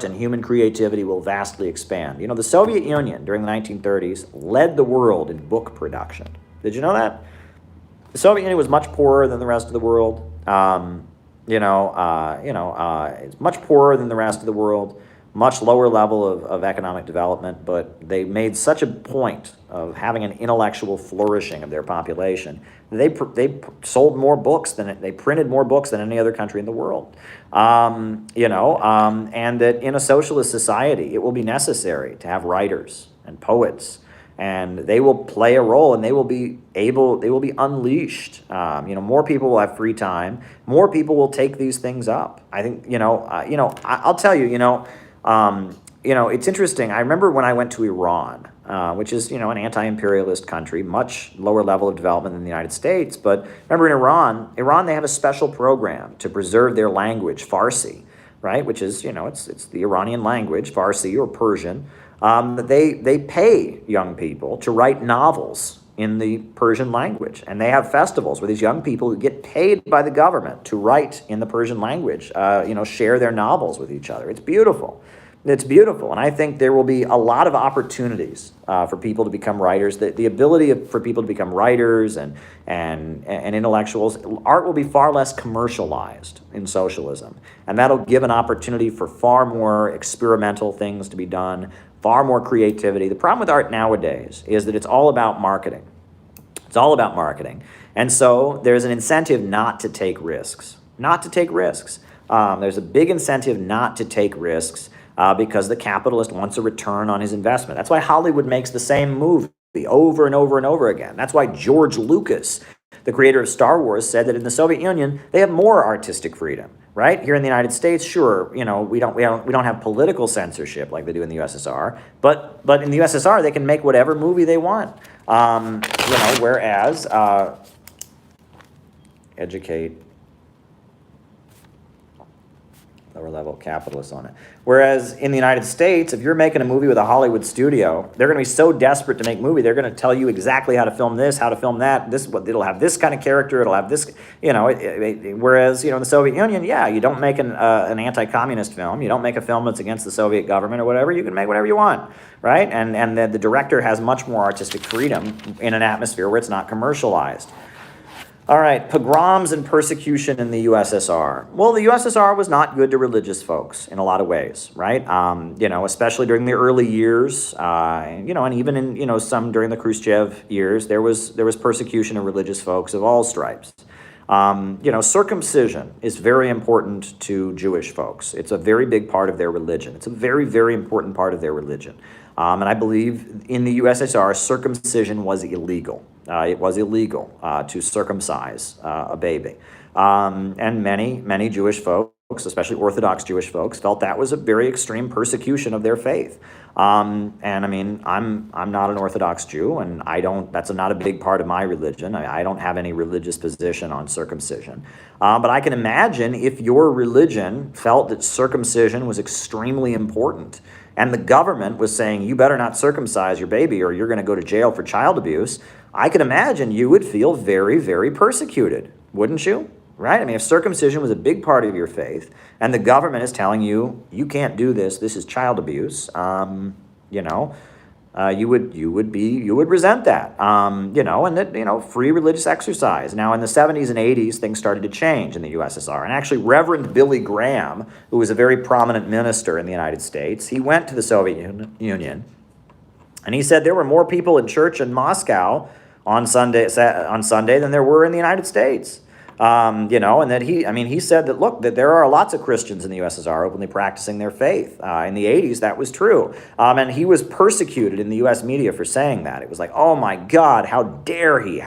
and human creativity will vastly expand. The Soviet Union during the 1930s led the world in book production. Did you know that? The Soviet Union was much poorer than the rest of the world. It's much poorer than the rest of the world, much lower level of economic development, but they made such a point of having an intellectual flourishing of their population. They sold more books they printed more books than any other country in the world. And that in a socialist society, it will be necessary to have writers and poets, and they will play a role, and they will be unleashed. More people will have free time. More people will take these things up. I think, I'll tell you, it's interesting. I remember when I went to Iran, which is, an anti-imperialist country, much lower level of development than the United States. But remember in Iran, they have a special program to preserve their language, Farsi, right? Which is, it's the Iranian language, Farsi or Persian. They pay young people to write novels in the Persian language. And they have festivals where these young people get paid by the government to write in the Persian language, share their novels with each other. It's beautiful. It's beautiful. And I think there will be a lot of opportunities for people to become writers. The ability for people to become writers and intellectuals, art will be far less commercialized in socialism. And that'll give an opportunity for far more experimental things to be done, far more creativity. The problem with art nowadays is that it's all about marketing. It's all about marketing. And so there's an incentive not to take risks. There's a big incentive not to take risks because the capitalist wants a return on his investment. That's why Hollywood makes the same movie over and over and over again. That's why George Lucas, the creator of Star Wars, said that in the Soviet Union, they have more artistic freedom. Right? Here in the United States, sure, we don't have political censorship like they do in the USSR, but in the USSR they can make whatever movie they want. Whereas educate lower level capitalists on it. Whereas in the United States, if you're making a movie with a Hollywood studio, they're going to be so desperate to make a movie, they're going to tell you exactly how to film this, how to film that. It'll have this kind of character, it'll have this, whereas, in the Soviet Union, you don't make an anti-communist film, you don't make a film that's against the Soviet government or whatever, you can make whatever you want, right? And the director has much more artistic freedom in an atmosphere where it's not commercialized. All right, pogroms and persecution in the USSR. Well, the USSR was not good to religious folks in a lot of ways, right? Especially during the early years, and even in, some during the Khrushchev years, there was persecution of religious folks of all stripes. Circumcision is very important to Jewish folks. It's a very big part of their religion. It's a very, very important part of their religion. And I believe in the USSR, circumcision was illegal. It was illegal to circumcise a baby. And many Jewish folks, especially Orthodox Jewish folks, felt that was a very extreme persecution of their faith. I'm not an Orthodox Jew, and that's not a big part of my religion. I don't have any religious position on circumcision. But I can imagine if your religion felt that circumcision was extremely important, and the government was saying, you better not circumcise your baby or you're going to go to jail for child abuse, I can imagine you would feel very, very persecuted, wouldn't you? Right? I mean, if circumcision was a big part of your faith and the government is telling you, you can't do this, this is child abuse, you would resent that, and that, free religious exercise. Now, in the 70s and 80s, things started to change in the USSR. And actually, Reverend Billy Graham, who was a very prominent minister in the United States, he went to the Soviet Union, and he said there were more people in church in Moscow on Sunday than there were in the United States. And that he said that, look, that there are lots of Christians in the USSR openly practicing their faith. In the 80s, that was true. And he was persecuted in the US media for saying that. It was like, oh my God, how dare he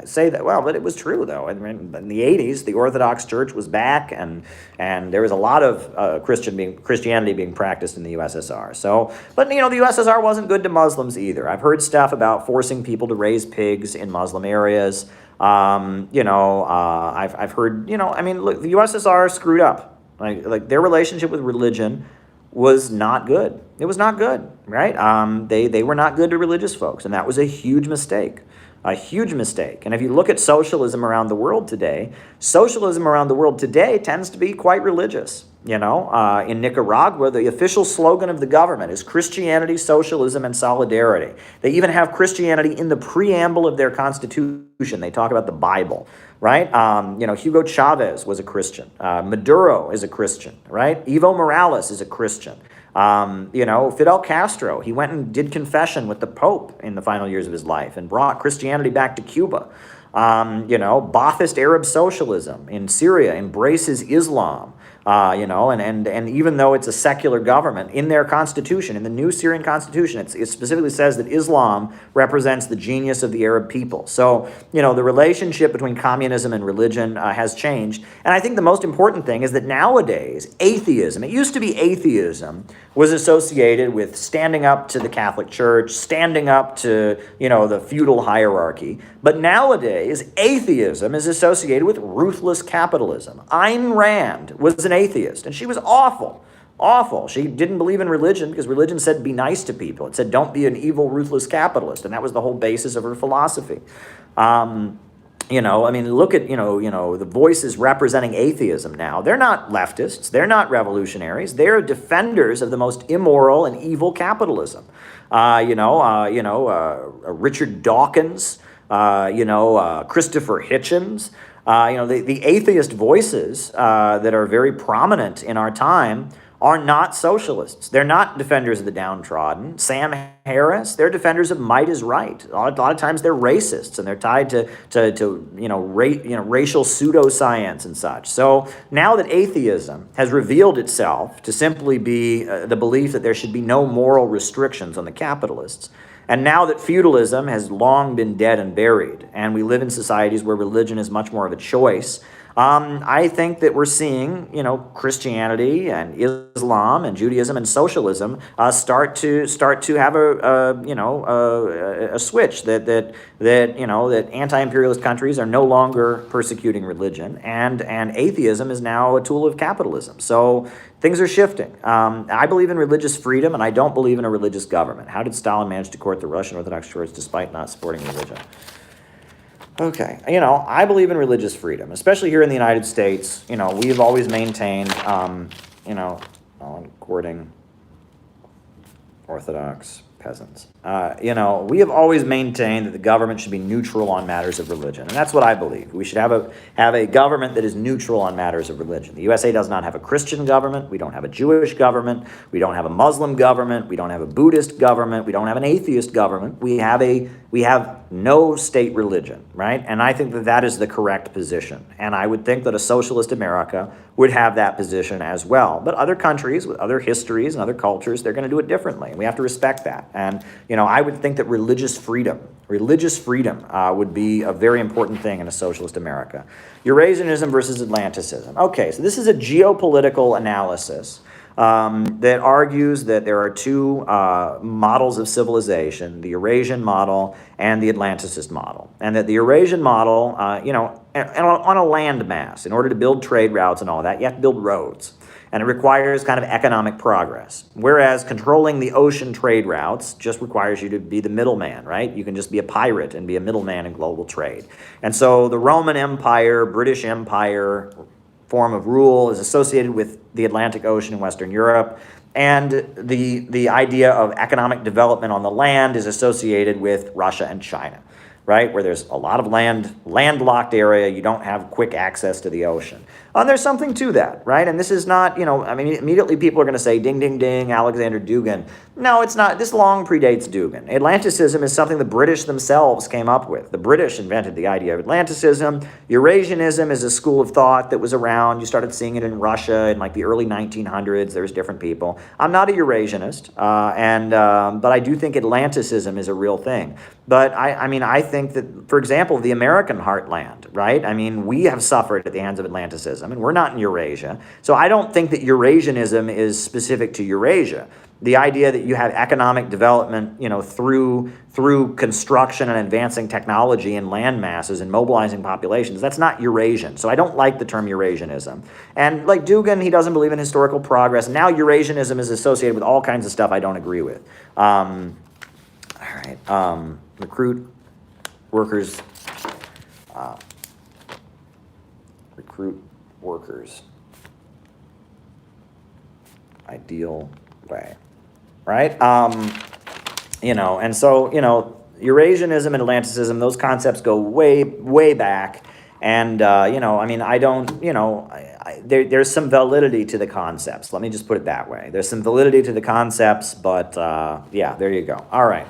say that? Well, but it was true, though. In the 80s, the Orthodox Church was back, and there was a lot of Christianity being practiced in the USSR. So, but the USSR wasn't good to Muslims either. I've heard stuff about forcing people to raise pigs in Muslim areas. I've heard, look, the USSR screwed up. Like their relationship with religion was not good. It was not good, right? They were not good to religious folks, and that was a huge mistake. A huge mistake. And if you look at socialism around the world today tends to be quite religious. In Nicaragua, the official slogan of the government is Christianity, socialism, and solidarity. They even have Christianity in the preamble of their constitution. They talk about the Bible, right? Hugo Chavez was a Christian. Maduro is a Christian, right? Evo Morales is a Christian. Fidel Castro, he went and did confession with the Pope in the final years of his life and brought Christianity back to Cuba. Ba'athist Arab socialism in Syria embraces Islam. And even though it's a secular government, in their constitution, in the new Syrian constitution, it specifically says that Islam represents the genius of the Arab people. So, the relationship between communism and religion has changed. And I think the most important thing is that nowadays, atheism, it used to be atheism was associated with standing up to the Catholic Church, standing up to, the feudal hierarchy. But nowadays, atheism is associated with ruthless capitalism. Ayn Rand was an atheist, and she was awful. She didn't believe in religion because religion said be nice to people. It said don't be an evil, ruthless capitalist, and that was the whole basis of her philosophy. Look at, the voices representing atheism now. They're not leftists. They're not revolutionaries. They're defenders of the most immoral and evil capitalism. Richard Dawkins, Christopher Hitchens, the atheist voices that are very prominent in our time are not socialists. They're not defenders of the downtrodden. Sam Harris, they're defenders of might is right. A lot of times they're racists, and they're tied to racial pseudoscience and such. So now that atheism has revealed itself to simply be the belief that there should be no moral restrictions on the capitalists, and now that feudalism has long been dead and buried, and we live in societies where religion is much more of a choice, I think that we're seeing, Christianity and Islam and Judaism and socialism start to have a switch that anti-imperialist countries are no longer persecuting religion, and atheism is now a tool of capitalism. So things are shifting. I believe in religious freedom, and I don't believe in a religious government. How did Stalin manage to court the Russian Orthodox Church despite not supporting religion? Okay, I believe in religious freedom, especially here in the United States. We've always maintained, courting Orthodox peasants. We have always maintained that the government should be neutral on matters of religion, and that's what I believe. We should have a government that is neutral on matters of religion. The USA does not have a Christian government. We don't have a Jewish government. We don't have a Muslim government. We don't have a Buddhist government. We don't have an atheist government. We have no state religion, right? And I think that is the correct position. And I would think that a socialist America would have that position as well. But other countries with other histories and other cultures, they're going to do it differently. And we have to respect that. And, I would think that religious freedom would be a very important thing in a socialist America. Eurasianism versus Atlanticism. Okay, so this is a geopolitical analysis that argues that there are two models of civilization, the Eurasian model and the Atlanticist model. And that the Eurasian model, on a land mass, in order to build trade routes and all that, you have to build roads. And it requires kind of economic progress. Whereas controlling the ocean trade routes just requires you to be the middleman, right? You can just be a pirate and be a middleman in global trade. And so the Roman Empire, British Empire form of rule is associated with the Atlantic Ocean in Western Europe. And the idea of economic development on the land is associated with Russia and China, right? Where there's a lot of landlocked area, you don't have quick access to the ocean. And there's something to that, right? And this is not, I mean, immediately people are going to say, ding, ding, ding, Alexander Dugin. No, it's not. This long predates Dugin. Atlanticism is something the British themselves came up with. The British invented the idea of Atlanticism. Eurasianism is a school of thought that was around. You started seeing it in Russia in like the early 1900s. There's different people. I'm not a Eurasianist, but I do think Atlanticism is a real thing. But I mean, I think that, for example, the American heartland, right? I mean, we have suffered at the hands of Atlanticism, and we're not in Eurasia. So I don't think that Eurasianism is specific to Eurasia. The idea that you have economic development, through construction and advancing technology and land masses and mobilizing populations, that's not Eurasian. So I don't like the term Eurasianism. And like Dugin, he doesn't believe in historical progress. Now Eurasianism is associated with all kinds of stuff I don't agree with. All right. Recruit workers. Recruit workers. Ideal way. Right? And so, Eurasianism and Atlanticism, those concepts go way, way back. And, I mean, I don't, there's some validity to the concepts. Let me just put it that way. There's some validity to the concepts, but, yeah, there you go. All right.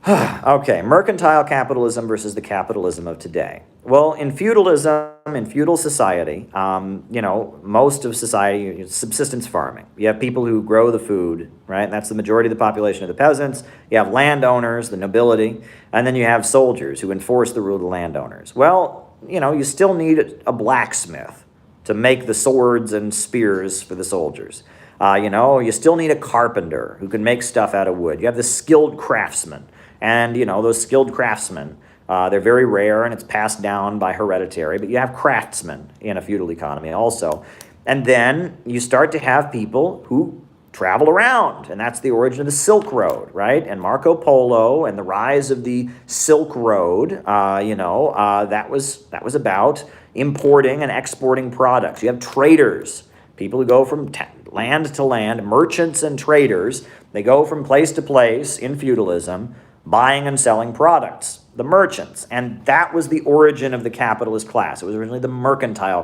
Okay, mercantile capitalism versus the capitalism of today. Well, in feudalism, in feudal society, most of society is subsistence farming. You have people who grow the food, right? And that's the majority of the population of the peasants. You have landowners, the nobility, and then you have soldiers who enforce the rule of the landowners. Well, you still need a blacksmith to make the swords and spears for the soldiers. You still need a carpenter who can make stuff out of wood. You have the skilled craftsmen. And, those skilled craftsmen, they're very rare and it's passed down by hereditary, but you have craftsmen in a feudal economy also. And then you start to have people who travel around, and that's the origin of the Silk Road, right? And Marco Polo and the rise of the Silk Road, that was about importing and exporting products. You have traders, people who go from land to land, merchants and traders. They go from place to place in feudalism, buying and selling products, the merchants. And that was the origin of the capitalist class. It was originally the mercantile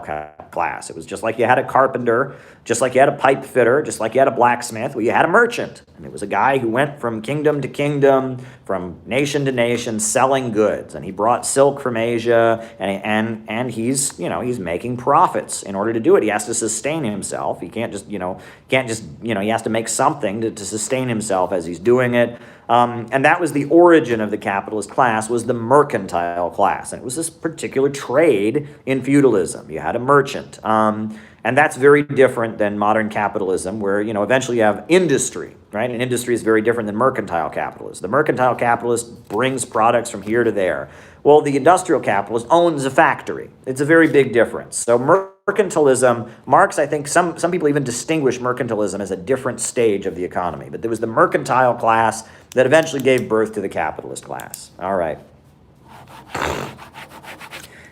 class. It was just like you had a carpenter, just like you had a pipe fitter, just like you had a blacksmith. Well, you had a merchant. And it was a guy who went from kingdom to kingdom, from nation to nation, selling goods. And he brought silk from Asia, and he's making profits. In order to do it, he has to sustain himself. He can't just, he has to make something to sustain himself as he's doing it. And that was the origin of the capitalist class, was the mercantile class. And it was this particular trade in feudalism. You had a merchant. And that's very different than modern capitalism, where, eventually you have industry, right? And industry is very different than mercantile capitalism. The mercantile capitalist brings products from here to there. Well, the industrial capitalist owns a factory. It's a very big difference. So mercantilism, Marx, I think some people even distinguish mercantilism as a different stage of the economy. But there was the mercantile class that eventually gave birth to the capitalist class. All right.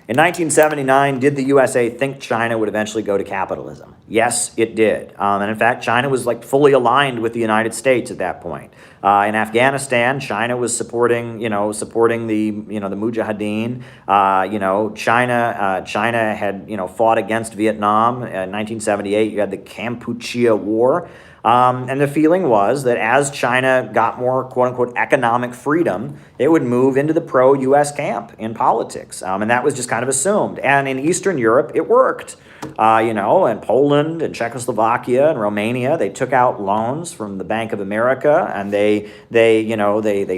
In 1979, did the USA think China would eventually go to capitalism? Yes, it did. And in fact, China was like fully aligned with the United States at that point. In Afghanistan, China was supporting the Mujahideen. China had, fought against Vietnam. In 1978, you had the Kampuchea War. And the feeling was that as China got more, quote-unquote, economic freedom, it would move into the pro-U.S. camp in politics. And that was just kind of assumed. And in Eastern Europe, it worked. And Poland and Czechoslovakia and Romania, they took out loans from the Bank of America, and they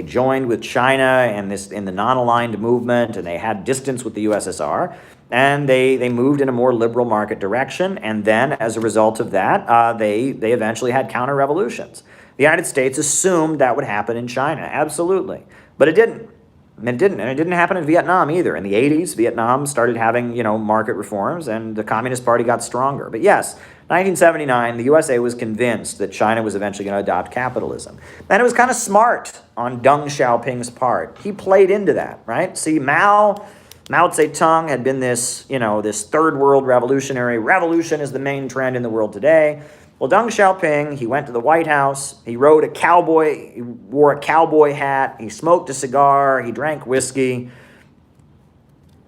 joined with China in the non-aligned movement, and they had distance with the USSR. And they moved in a more liberal market direction, and then as a result of that, they eventually had counter-revolutions. The United States assumed that would happen in China, absolutely, but it didn't. And it didn't happen in Vietnam either. In the 80s, Vietnam started having, market reforms, and the Communist Party got stronger. But yes, 1979, the USA was convinced that China was eventually going to adopt capitalism. And it was kind of smart on Deng Xiaoping's part. He played into that, right? See, Mao Zedong had been this third world revolutionary. Revolution is the main trend in the world today. Well, Deng Xiaoping, he went to the White House. He wore a cowboy hat. He smoked a cigar. He drank whiskey.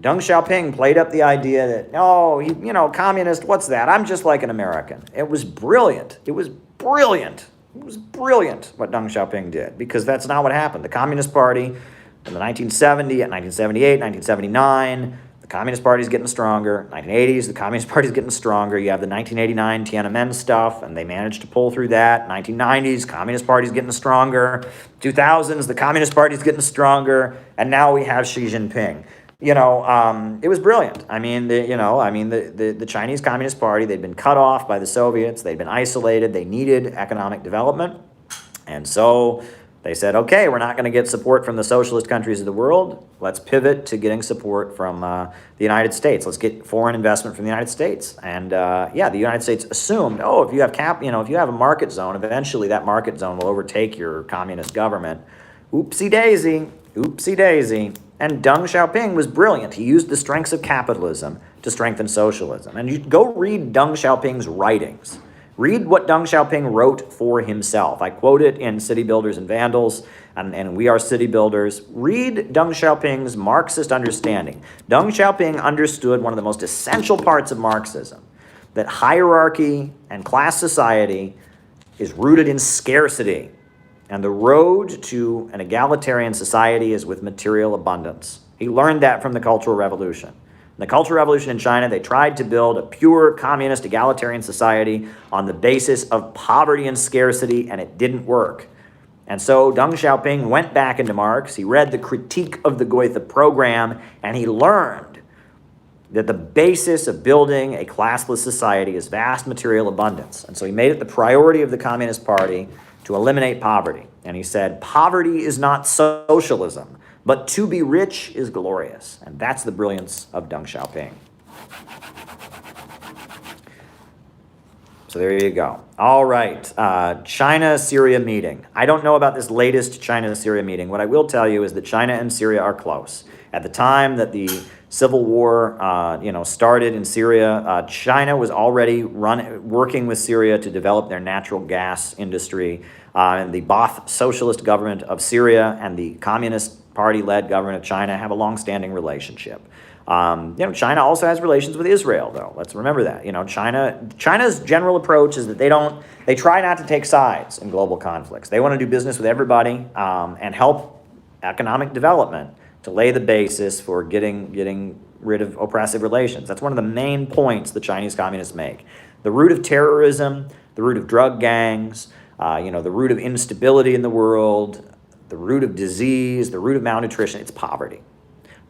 Deng Xiaoping played up the idea that, oh, communist, what's that? I'm just like an American. It was brilliant. It was brilliant. It was brilliant what Deng Xiaoping did, because that's not what happened. The Communist Party in the 1978, 1979, the Communist Party is getting stronger. 1980s, the Communist Party is getting stronger. You have the 1989 Tiananmen stuff, and they managed to pull through that. 1990s, Communist Party is getting stronger. 2000s, the Communist Party is getting stronger, and now we have Xi Jinping. It was brilliant. The Chinese Communist Party, they'd been cut off by the Soviets. They'd been isolated. They needed economic development. And so they said, okay, we're not going to get support from the socialist countries of the world. Let's pivot to getting support from the United States. Let's get foreign investment from the United States. And the United States assumed, if you have if you have a market zone, eventually that market zone will overtake your communist government. Oopsie daisy, oopsie daisy. And Deng Xiaoping was brilliant. He used the strengths of capitalism to strengthen socialism. And you go read Deng Xiaoping's writings. Read what Deng Xiaoping wrote for himself. I quote it in City Builders and Vandals, and We Are City Builders. Read Deng Xiaoping's Marxist understanding. Deng Xiaoping understood one of the most essential parts of Marxism, that hierarchy and class society is rooted in scarcity. And the road to an egalitarian society is with material abundance. He learned that from the Cultural Revolution. In the Cultural Revolution in China, they tried to build a pure communist egalitarian society on the basis of poverty and scarcity, and it didn't work. And so Deng Xiaoping went back into Marx, he read the Critique of the Goethe Program, and he learned that the basis of building a classless society is vast material abundance. And so he made it the priority of the Communist Party to eliminate poverty. And he said, poverty is not socialism, but to be rich is glorious. And that's the brilliance of Deng Xiaoping. So there you go. All right, China-Syria meeting. I don't know about this latest China-Syria meeting. What I will tell you is that China and Syria are close. At the time that the civil war, started in Syria, China was already working with Syria to develop their natural gas industry. And the Ba'ath Socialist government of Syria and the Communist Party-led government of China have a long-standing relationship. China also has relations with Israel, though. Let's remember that. China's general approach is that they try not to take sides in global conflicts. They want to do business with everybody and help economic development to lay the basis for getting rid of oppressive relations. That's one of the main points the Chinese communists make. The root of terrorism, the root of drug gangs, the root of instability in the world, the root of disease, the root of malnutrition, it's poverty.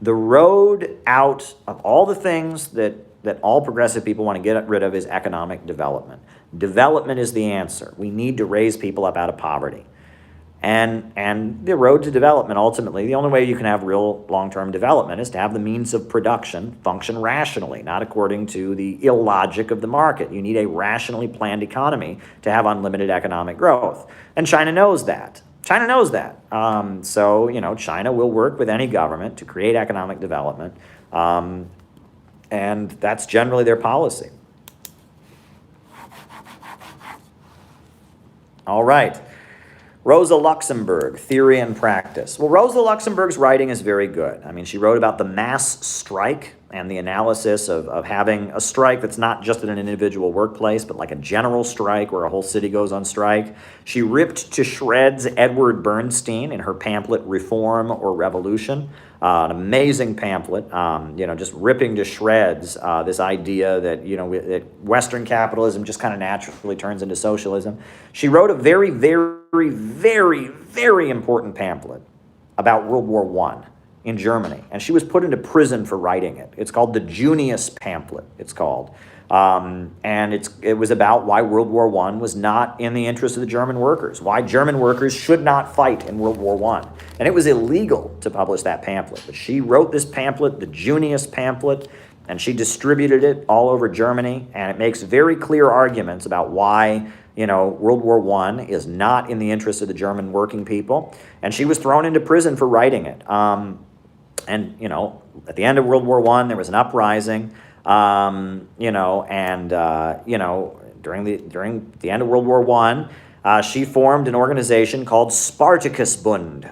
The road out of all the things that all progressive people want to get rid of is economic development. Development is the answer. We need to raise people up out of poverty. And the road to development, ultimately, the only way you can have real long-term development is to have the means of production function rationally, not according to the illogic of the market. You need a rationally planned economy to have unlimited economic growth. And China knows that. China knows that. China will work with any government to create economic development. And that's generally their policy. All right. Rosa Luxemburg, Theory and Practice. Well, Rosa Luxemburg's writing is very good. I mean, she wrote about the mass strike and the analysis of having a strike that's not just in an individual workplace, but like a general strike where a whole city goes on strike. She ripped to shreds Edward Bernstein in her pamphlet, Reform or Revolution. An amazing pamphlet, just ripping to shreds this idea that, that Western capitalism just kind of naturally turns into socialism. She wrote a very, very, very, very important pamphlet about World War I in Germany, and she was put into prison for writing it. It's called the Junius Pamphlet, it's called. And it was about why World War I was not in the interest of the German workers, why German workers should not fight in World War I. And it was illegal to publish that pamphlet. But she wrote this pamphlet, the Junius Pamphlet, and she distributed it all over Germany. And it makes very clear arguments about why, World War I is not in the interest of the German working people. And she was thrown into prison for writing it. At the end of World War I, there was an uprising. During the end of World War I, She formed an organization called Spartacus Bund,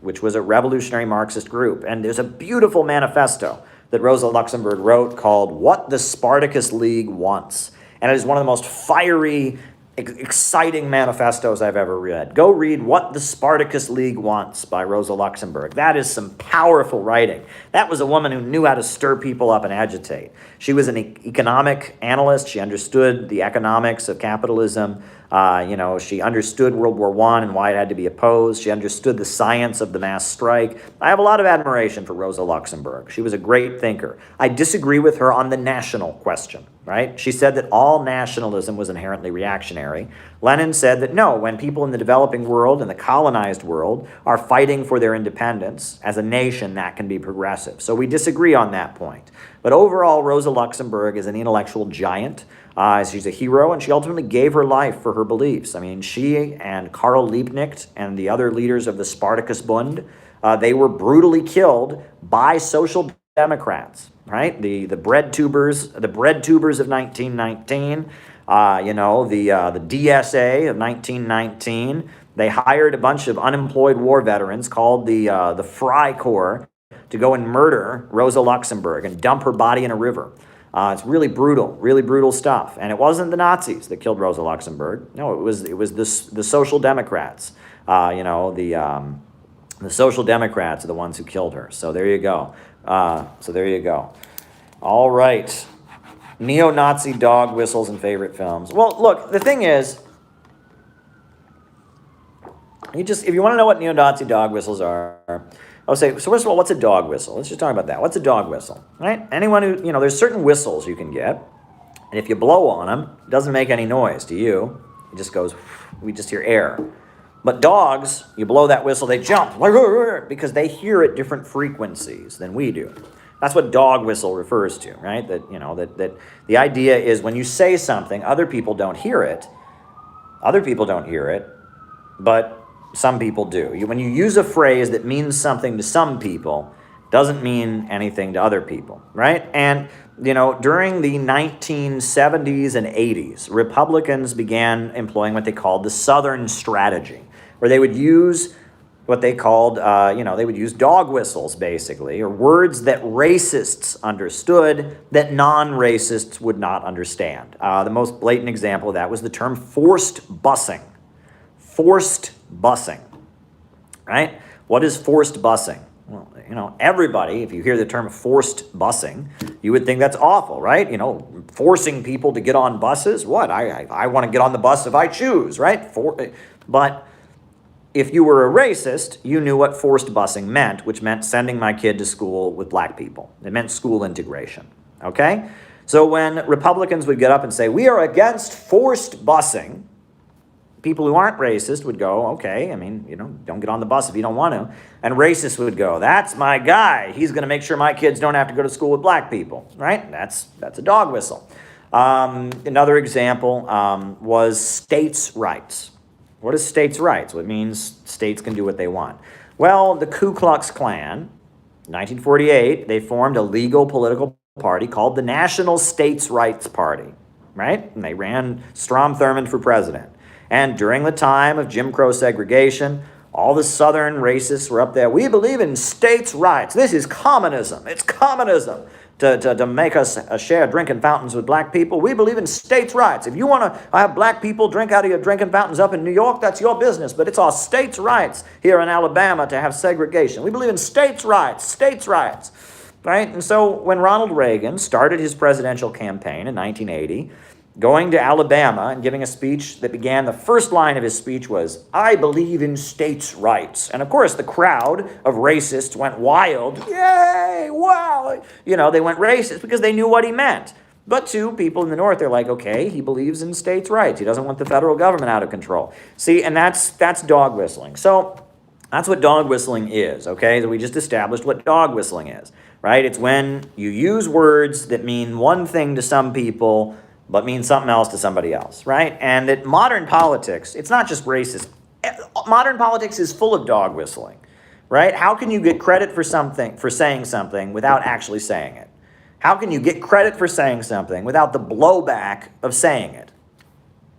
which was a revolutionary Marxist group. And there's a beautiful manifesto that Rosa Luxemburg wrote called What the Spartacus League Wants. And it is one of the most fiery, exciting manifestos I've ever read. Go read What the Spartacus League Wants by Rosa Luxemburg. That is some powerful writing. That was a woman who knew how to stir people up and agitate. She was an economic analyst. She understood the economics of capitalism. She understood World War I and why it had to be opposed. She understood the science of the mass strike. I have a lot of admiration for Rosa Luxemburg. She was a great thinker. I disagree with her on the national question, right? She said that all nationalism was inherently reactionary. Lenin said that no, when people in the developing world and the colonized world are fighting for their independence, as a nation, that can be progressive. So we disagree on that point. But overall, Rosa Luxemburg is an intellectual giant. She's a hero, and she ultimately gave her life for her beliefs. I mean, she and Karl Liebknecht and the other leaders of the Spartacus Bund, they were brutally killed by social democrats, right? The bread tubers of 1919, the DSA of 1919. They hired a bunch of unemployed war veterans called the Freikorps to go and murder Rosa Luxemburg and dump her body in a river. It's really brutal stuff. And it wasn't the Nazis that killed Rosa Luxemburg. No, it was the Social Democrats. The Social Democrats are the ones who killed her. So there you go. All right. Neo-Nazi dog whistles and favorite films. Well, look, the thing is, if you want to know what neo-Nazi dog whistles are, I'll say, so first of all, what's a dog whistle? Let's just talk about that. What's a dog whistle, right? Anyone who, there's certain whistles you can get, and if you blow on them, it doesn't make any noise to you. It just goes, we just hear air. But dogs, you blow that whistle, they jump, because they hear at different frequencies than we do. That's what dog whistle refers to, right? That the idea is when you say something, other people don't hear it, but some people do. When you use a phrase that means something to some people, doesn't mean anything to other people, right? And, during the 1970s and 80s, Republicans began employing what they called the Southern strategy, where they would use what they called, they would use dog whistles, basically, or words that racists understood that non-racists would not understand. The most blatant example of that was the term forced busing. Forced busing, right? What is forced busing? Well, everybody, if you hear the term forced busing, you would think that's awful, right? Forcing people to get on buses. What? I want to get on the bus if I choose, right? But if you were a racist, you knew what forced busing meant, which meant sending my kid to school with black people. It meant school integration, okay? So when Republicans would get up and say, we are against forced busing, people who aren't racist would go, okay, don't get on the bus if you don't want to. And racists would go, that's my guy. He's going to make sure my kids don't have to go to school with black people, right? That's a dog whistle. Another example was states' rights. What is states' rights? Well, it means states can do what they want. Well, the Ku Klux Klan, 1948, they formed a legal political party called the National States' Rights Party, right? And they ran Strom Thurmond for president. And during the time of Jim Crow segregation, all the Southern racists were up there. We believe in states' rights. This is communism. It's communism to make us share drinking fountains with black people. We believe in states' rights. If you want to have black people drink out of your drinking fountains up in New York, that's your business. But it's our states' rights here in Alabama to have segregation. We believe in states' rights, right? And so when Ronald Reagan started his presidential campaign in 1980, going to Alabama and giving a speech that began, the first line of his speech was, I believe in states' rights. And of course, the crowd of racists went wild. Yay, wow. They went racist because they knew what he meant. But to people in the North, they're like, okay, he believes in states' rights. He doesn't want the federal government out of control. See, and that's dog whistling. So that's what dog whistling is, okay? So we just established what dog whistling is, right? It's when you use words that mean one thing to some people but means something else to somebody else, right? And that modern politics, it's not just racist. Modern politics is full of dog whistling, right? How can you get credit for saying something without actually saying it? How can you get credit for saying something without the blowback of saying it?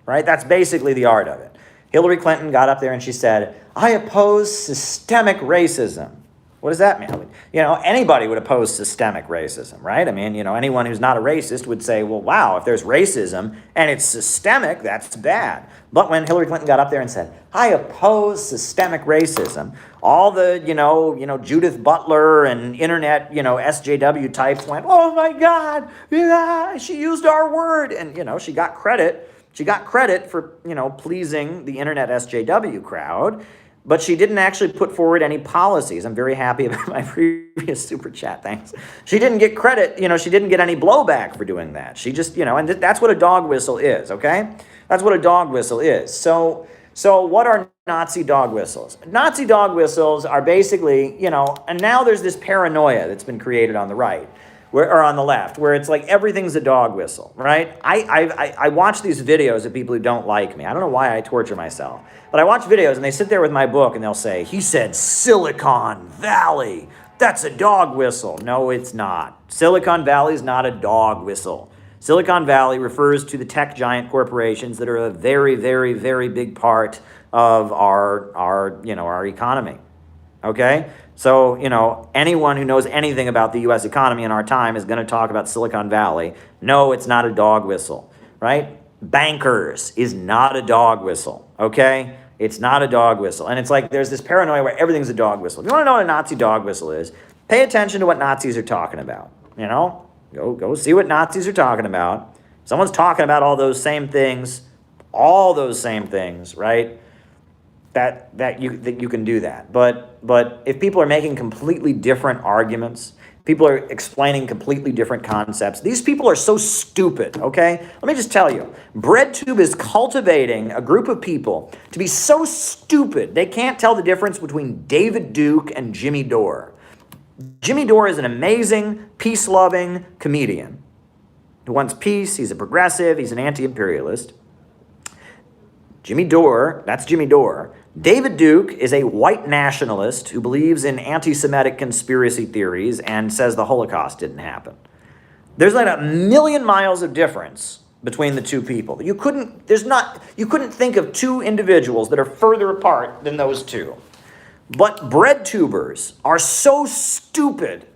right? That's basically the art of it. Hillary Clinton got up there and she said, I oppose systemic racism. What does that mean? Anybody would oppose systemic racism, right? I mean, anyone who's not a racist would say, well, wow, if there's racism and it's systemic, that's bad. But when Hillary Clinton got up there and said, I oppose systemic racism, all the, Judith Butler and internet, SJW types went, oh my God, yeah, she used our word. And, she got credit. She got credit for, pleasing the internet SJW crowd. But she didn't actually put forward any policies. I'm very happy about my previous super chat, thanks. She didn't get credit, she didn't get any blowback for doing that. She just, and that's what a dog whistle is, okay? That's what a dog whistle is. So what are Nazi dog whistles? Nazi dog whistles are basically, and now there's this paranoia that's been created on the right, or on the left, where it's like everything's a dog whistle, right? I watch these videos of people who don't like me. I don't know why I torture myself. But I watch videos and they sit there with my book and they'll say, he said Silicon Valley. That's a dog whistle. No, it's not. Silicon Valley is not a dog whistle. Silicon Valley refers to the tech giant corporations that are a very, very, very big part of our economy. Okay? So, anyone who knows anything about the U.S. economy in our time is going to talk about Silicon Valley. No, it's not a dog whistle, right? Bankers is not a dog whistle, okay? It's not a dog whistle. And it's like there's this paranoia where everything's a dog whistle. If you want to know what a Nazi dog whistle is, pay attention to what Nazis are talking about. Go see what Nazis are talking about. Someone's talking about all those same things, right? That you can do that. But if people are making completely different arguments, people are explaining completely different concepts, these people are so stupid, okay? Let me just tell you, BreadTube is cultivating a group of people to be so stupid they can't tell the difference between David Duke and Jimmy Dore. Jimmy Dore is an amazing, peace-loving comedian who wants peace. He's a progressive. He's an anti-imperialist. Jimmy Dore, that's Jimmy Dore. David Duke is a white nationalist who believes in anti-Semitic conspiracy theories and says the Holocaust didn't happen. There's like a million miles of difference between the two people. You couldn't think of two individuals that are further apart than those two. But BreadTubers are so stupid,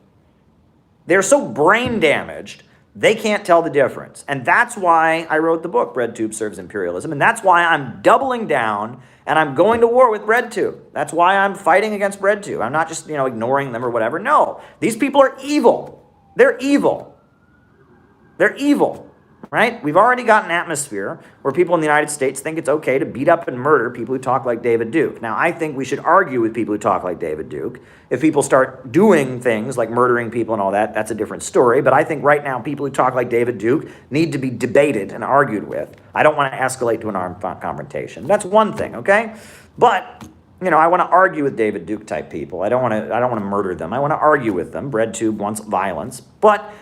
they're so brain damaged, they can't tell the difference. And that's why I wrote the book, BreadTube Serves Imperialism. And that's why I'm doubling down and I'm going to war with BreadTube. That's why I'm fighting against BreadTube. I'm not just, ignoring them or whatever. No, these people are evil. They're evil. They're evil, right? We've already got an atmosphere where people in the United States think it's okay to beat up and murder people who talk like David Duke. Now, I think we should argue with people who talk like David Duke. If people start doing things like murdering people and all that, that's a different story. But I think right now, people who talk like David Duke need to be debated and argued with. I don't want to escalate to an armed confrontation. That's one thing, okay? But, I want to argue with David Duke type people. I don't want to murder them. I want to argue with them. BreadTube wants violence. But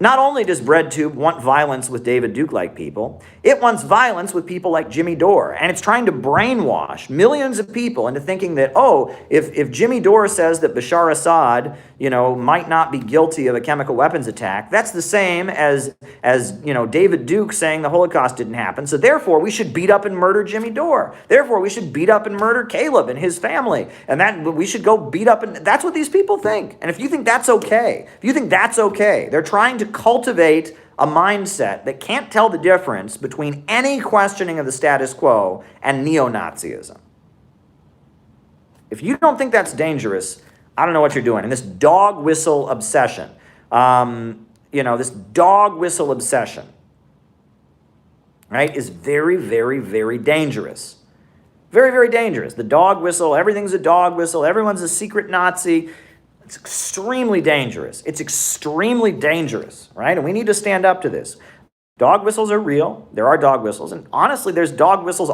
not only does BreadTube want violence with David Duke-like people, it wants violence with people like Jimmy Dore. And it's trying to brainwash millions of people into thinking that, if Jimmy Dore says that Bashar Assad, might not be guilty of a chemical weapons attack, that's the same as David Duke saying the Holocaust didn't happen. So therefore, we should beat up and murder Jimmy Dore. Therefore, we should beat up and murder Caleb and his family. And that we should go beat up and that's what these people think. And if you think that's okay, they're trying to cultivate a mindset that can't tell the difference between any questioning of the status quo and neo-Nazism. If you don't think that's dangerous, I don't know what you're doing. And this dog whistle obsession, this dog whistle obsession, right, is very, very, very dangerous. Very, very dangerous. The dog whistle, everything's a dog whistle, everyone's a secret Nazi. It's extremely dangerous. It's extremely dangerous, right? And we need to stand up to this. Dog whistles are real. There are dog whistles. And honestly, there's dog whistles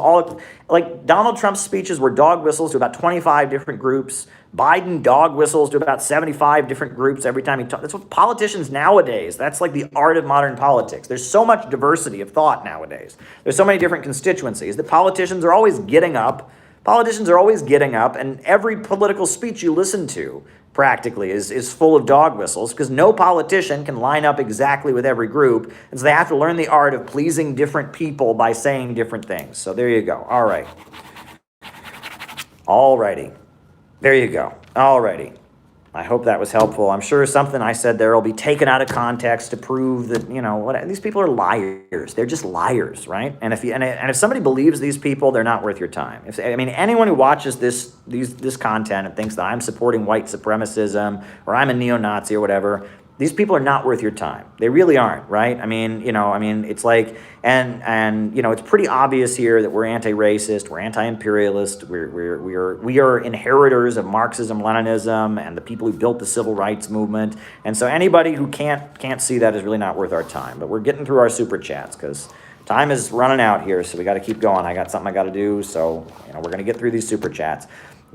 like Donald Trump's speeches were dog whistles to about 25 different groups. Biden dog whistles to about 75 different groups every time he talks. That's what politicians nowadays, that's like the art of modern politics. There's so much diversity of thought nowadays. There's so many different constituencies that politicians are always getting up. Politicians are always getting up, and every political speech you listen to practically is full of dog whistles, because no politician can line up exactly with every group, and so they have to learn the art of pleasing different people by saying different things. So there you go. All right. All righty. There you go. All righty. I hope that was helpful. I'm sure something I said there will be taken out of context to prove that, what these people are liars. They're just liars, right? And if somebody believes these people, they're not worth your time. Anyone who watches this content and thinks that I'm supporting white supremacism or I'm a neo-Nazi or whatever, these people are not worth your time. They really aren't, right? It's like, and it's pretty obvious here that we're anti-racist, we're anti-imperialist, we are inheritors of Marxism, Leninism, and the people who built the civil rights movement. And so anybody who can't see that is really not worth our time. But we're getting through our super chats because time is running out here, so we got to keep going. I got something I got to do, so we're going to get through these super chats.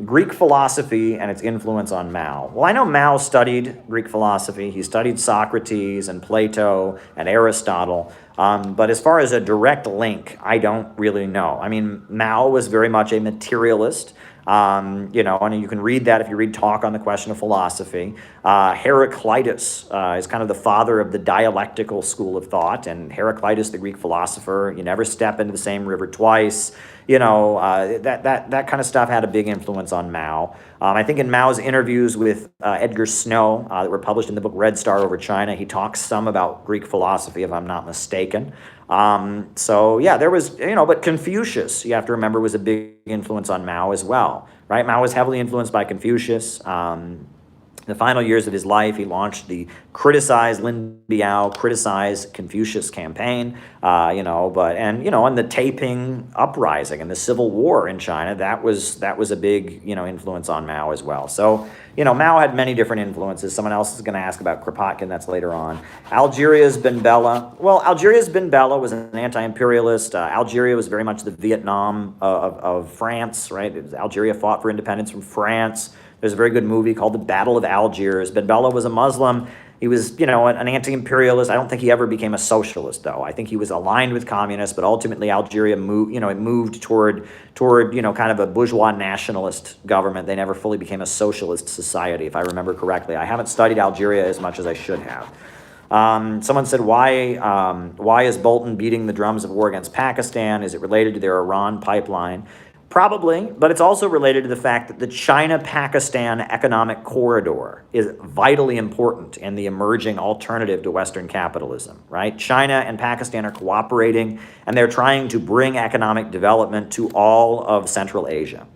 Greek philosophy and its influence on Mao. Well, I know Mao studied Greek philosophy. He studied Socrates and Plato and Aristotle. But as far as a direct link, I don't really know. Mao was very much a materialist. And you can read that if you read Talk on the Question of Philosophy. Heraclitus is kind of the father of the dialectical school of thought, and Heraclitus, the Greek philosopher, you never step into the same river twice. That kind of stuff had a big influence on Mao. I think in Mao's interviews with Edgar Snow that were published in the book Red Star Over China, he talks some about Greek philosophy, if I'm not mistaken. There was, but Confucius, you have to remember, was a big influence on Mao as well, right? Mao was heavily influenced by Confucius. The final years of his life, he launched the Criticize Lin Biao, Criticize Confucius campaign, and the Taiping uprising and the civil war in China, that was a big, influence on Mao as well. So, Mao had many different influences. Someone else is going to ask about Kropotkin, that's later on. Algeria's Ben Bella. Well, Algeria's Ben Bella was an anti-imperialist. Algeria was very much the Vietnam of France, right? Algeria fought for independence from France. There's a very good movie called The Battle of Algiers. Ben Bella was a Muslim. He was, an anti-imperialist. I don't think he ever became a socialist, though. I think he was aligned with communists, but ultimately Algeria moved toward kind of a bourgeois nationalist government. They never fully became a socialist society, if I remember correctly. I haven't studied Algeria as much as I should have. Someone said, why is Bolton beating the drums of war against Pakistan? Is it related to their Iran pipeline? Probably, but it's also related to the fact that the China-Pakistan economic corridor is vitally important in the emerging alternative to Western capitalism, right? China and Pakistan are cooperating, and they're trying to bring economic development to all of Central Asia,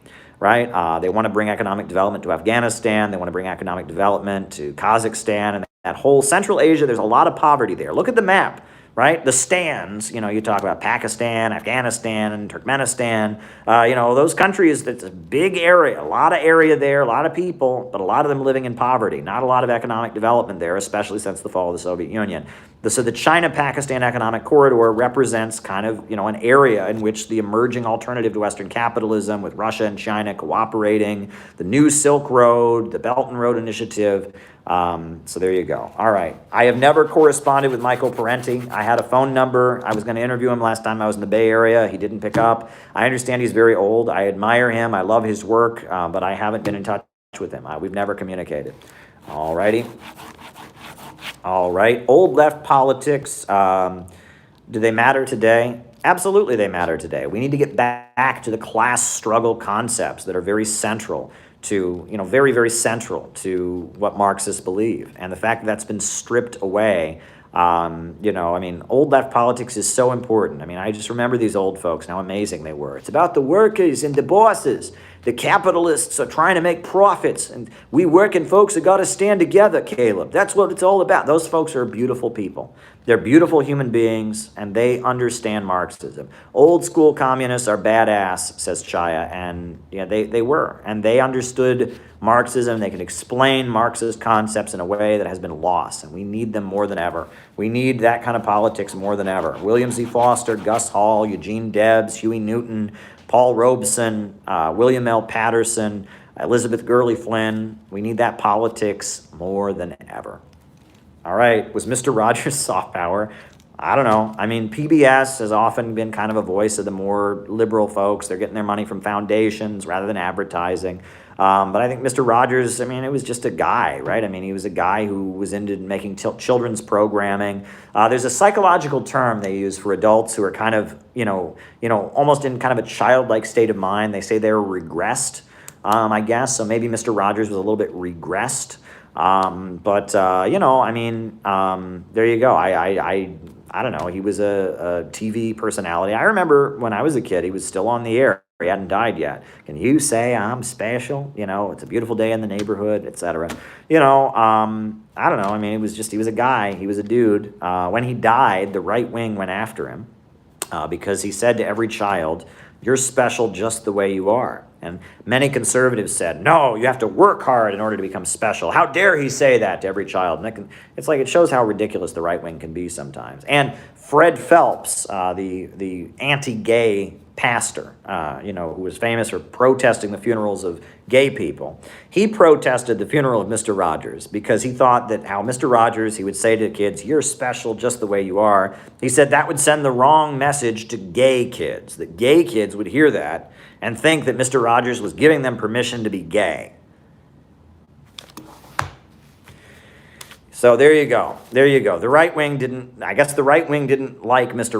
right? They want to bring economic development to Afghanistan. They want to bring economic development to Kazakhstan, and that whole Central Asia, there's a lot of poverty there. Look at the map. Right? The stands, you talk about Pakistan, Afghanistan, and Turkmenistan, those countries, it's a big area, a lot of area there, a lot of people, but a lot of them living in poverty, not a lot of economic development there, especially since the fall of the Soviet Union. So the China-Pakistan economic corridor represents kind of, an area in which the emerging alternative to Western capitalism with Russia and China cooperating, the new Silk Road, the Belt and Road Initiative. So there you go. All right. I have never corresponded with Michael Parenti. I had a phone number. I was going to interview him last time I was in the Bay Area. He didn't pick up. I understand he's very old. I admire him. I love his work, but I haven't been in touch with him. We've never communicated. All righty. All right. Old left politics. Do they matter today? Absolutely they matter today. We need to get back to the class struggle concepts that are very central to, very, very central to what Marxists believe. And the fact that that's been stripped away, old left politics is so important. I just remember these old folks and how amazing they were. It's about the workers and the bosses. The capitalists are trying to make profits, and we working folks have got to stand together, Caleb. That's what it's all about. Those folks are beautiful people. They're beautiful human beings, and they understand Marxism. Old school communists are badass, says Chaya, and they were. And they understood Marxism. They can explain Marxist concepts in a way that has been lost, and we need them more than ever. We need that kind of politics more than ever. William Z. Foster, Gus Hall, Eugene Debs, Huey Newton, Paul Robeson, William L. Patterson, Elizabeth Gurley Flynn. We need that politics more than ever. All right, was Mr. Rogers soft power? I don't know. I mean, PBS has often been kind of a voice of the more liberal folks. They're getting their money from foundations rather than advertising. But I think Mr. Rogers, I mean, it was just a guy, right? I mean, he was a guy who was into making children's programming. There's a psychological term they use for adults who are kind of, almost in kind of a childlike state of mind. They say they're regressed, I guess. So maybe Mr. Rogers was a little bit regressed. There you go. I don't know. He was a TV personality. I remember when I was a kid, he was still on the air. He hadn't died yet. Can you say I'm special? It's a beautiful day in the neighborhood, etc. I don't know. I mean, he was a guy. He was a dude. When he died, the right wing went after him because he said to every child, "You're special just the way you are." And many conservatives said, "No, you have to work hard in order to become special." How dare he say that to every child? And it's like it shows how ridiculous the right wing can be sometimes. And Fred Phelps, the anti-gay pastor, who was famous for protesting the funerals of gay people, he protested the funeral of Mr. Rogers because he thought that how Mr. Rogers, he would say to kids, "You're special just the way you are." He said that would send the wrong message to gay kids, that gay kids would hear that and think that Mr. Rogers was giving them permission to be gay. So there you go. The right wing didn't like Mr.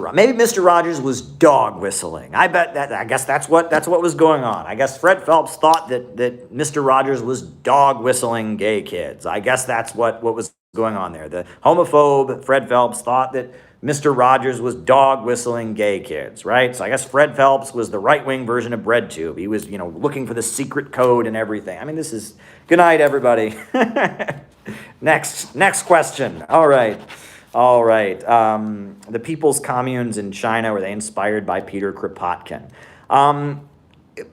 Rogers. Maybe Mr. Rogers was dog whistling. I guess that's what was going on. I guess Fred Phelps thought that Mr. Rogers was dog whistling gay kids. I guess that's what was going on there. The homophobe Fred Phelps thought that Mr. Rogers was dog whistling gay kids, right? So I guess Fred Phelps was the right-wing version of BreadTube. He was, looking for the secret code and everything. I mean, good night, everybody. Next question. All right. The people's communes in China, were they inspired by Peter Kropotkin?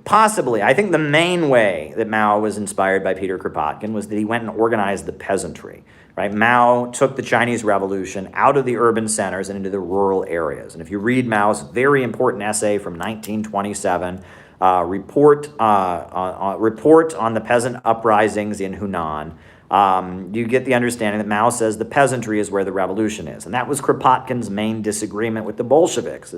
Possibly. I think the main way that Mao was inspired by Peter Kropotkin was that he went and organized the peasantry. Right? Mao took the Chinese Revolution out of the urban centers and into the rural areas. And if you read Mao's very important essay from 1927, report on the peasant uprisings in Hunan, you get the understanding that Mao says the peasantry is where the revolution is. And that was Kropotkin's main disagreement with the Bolsheviks.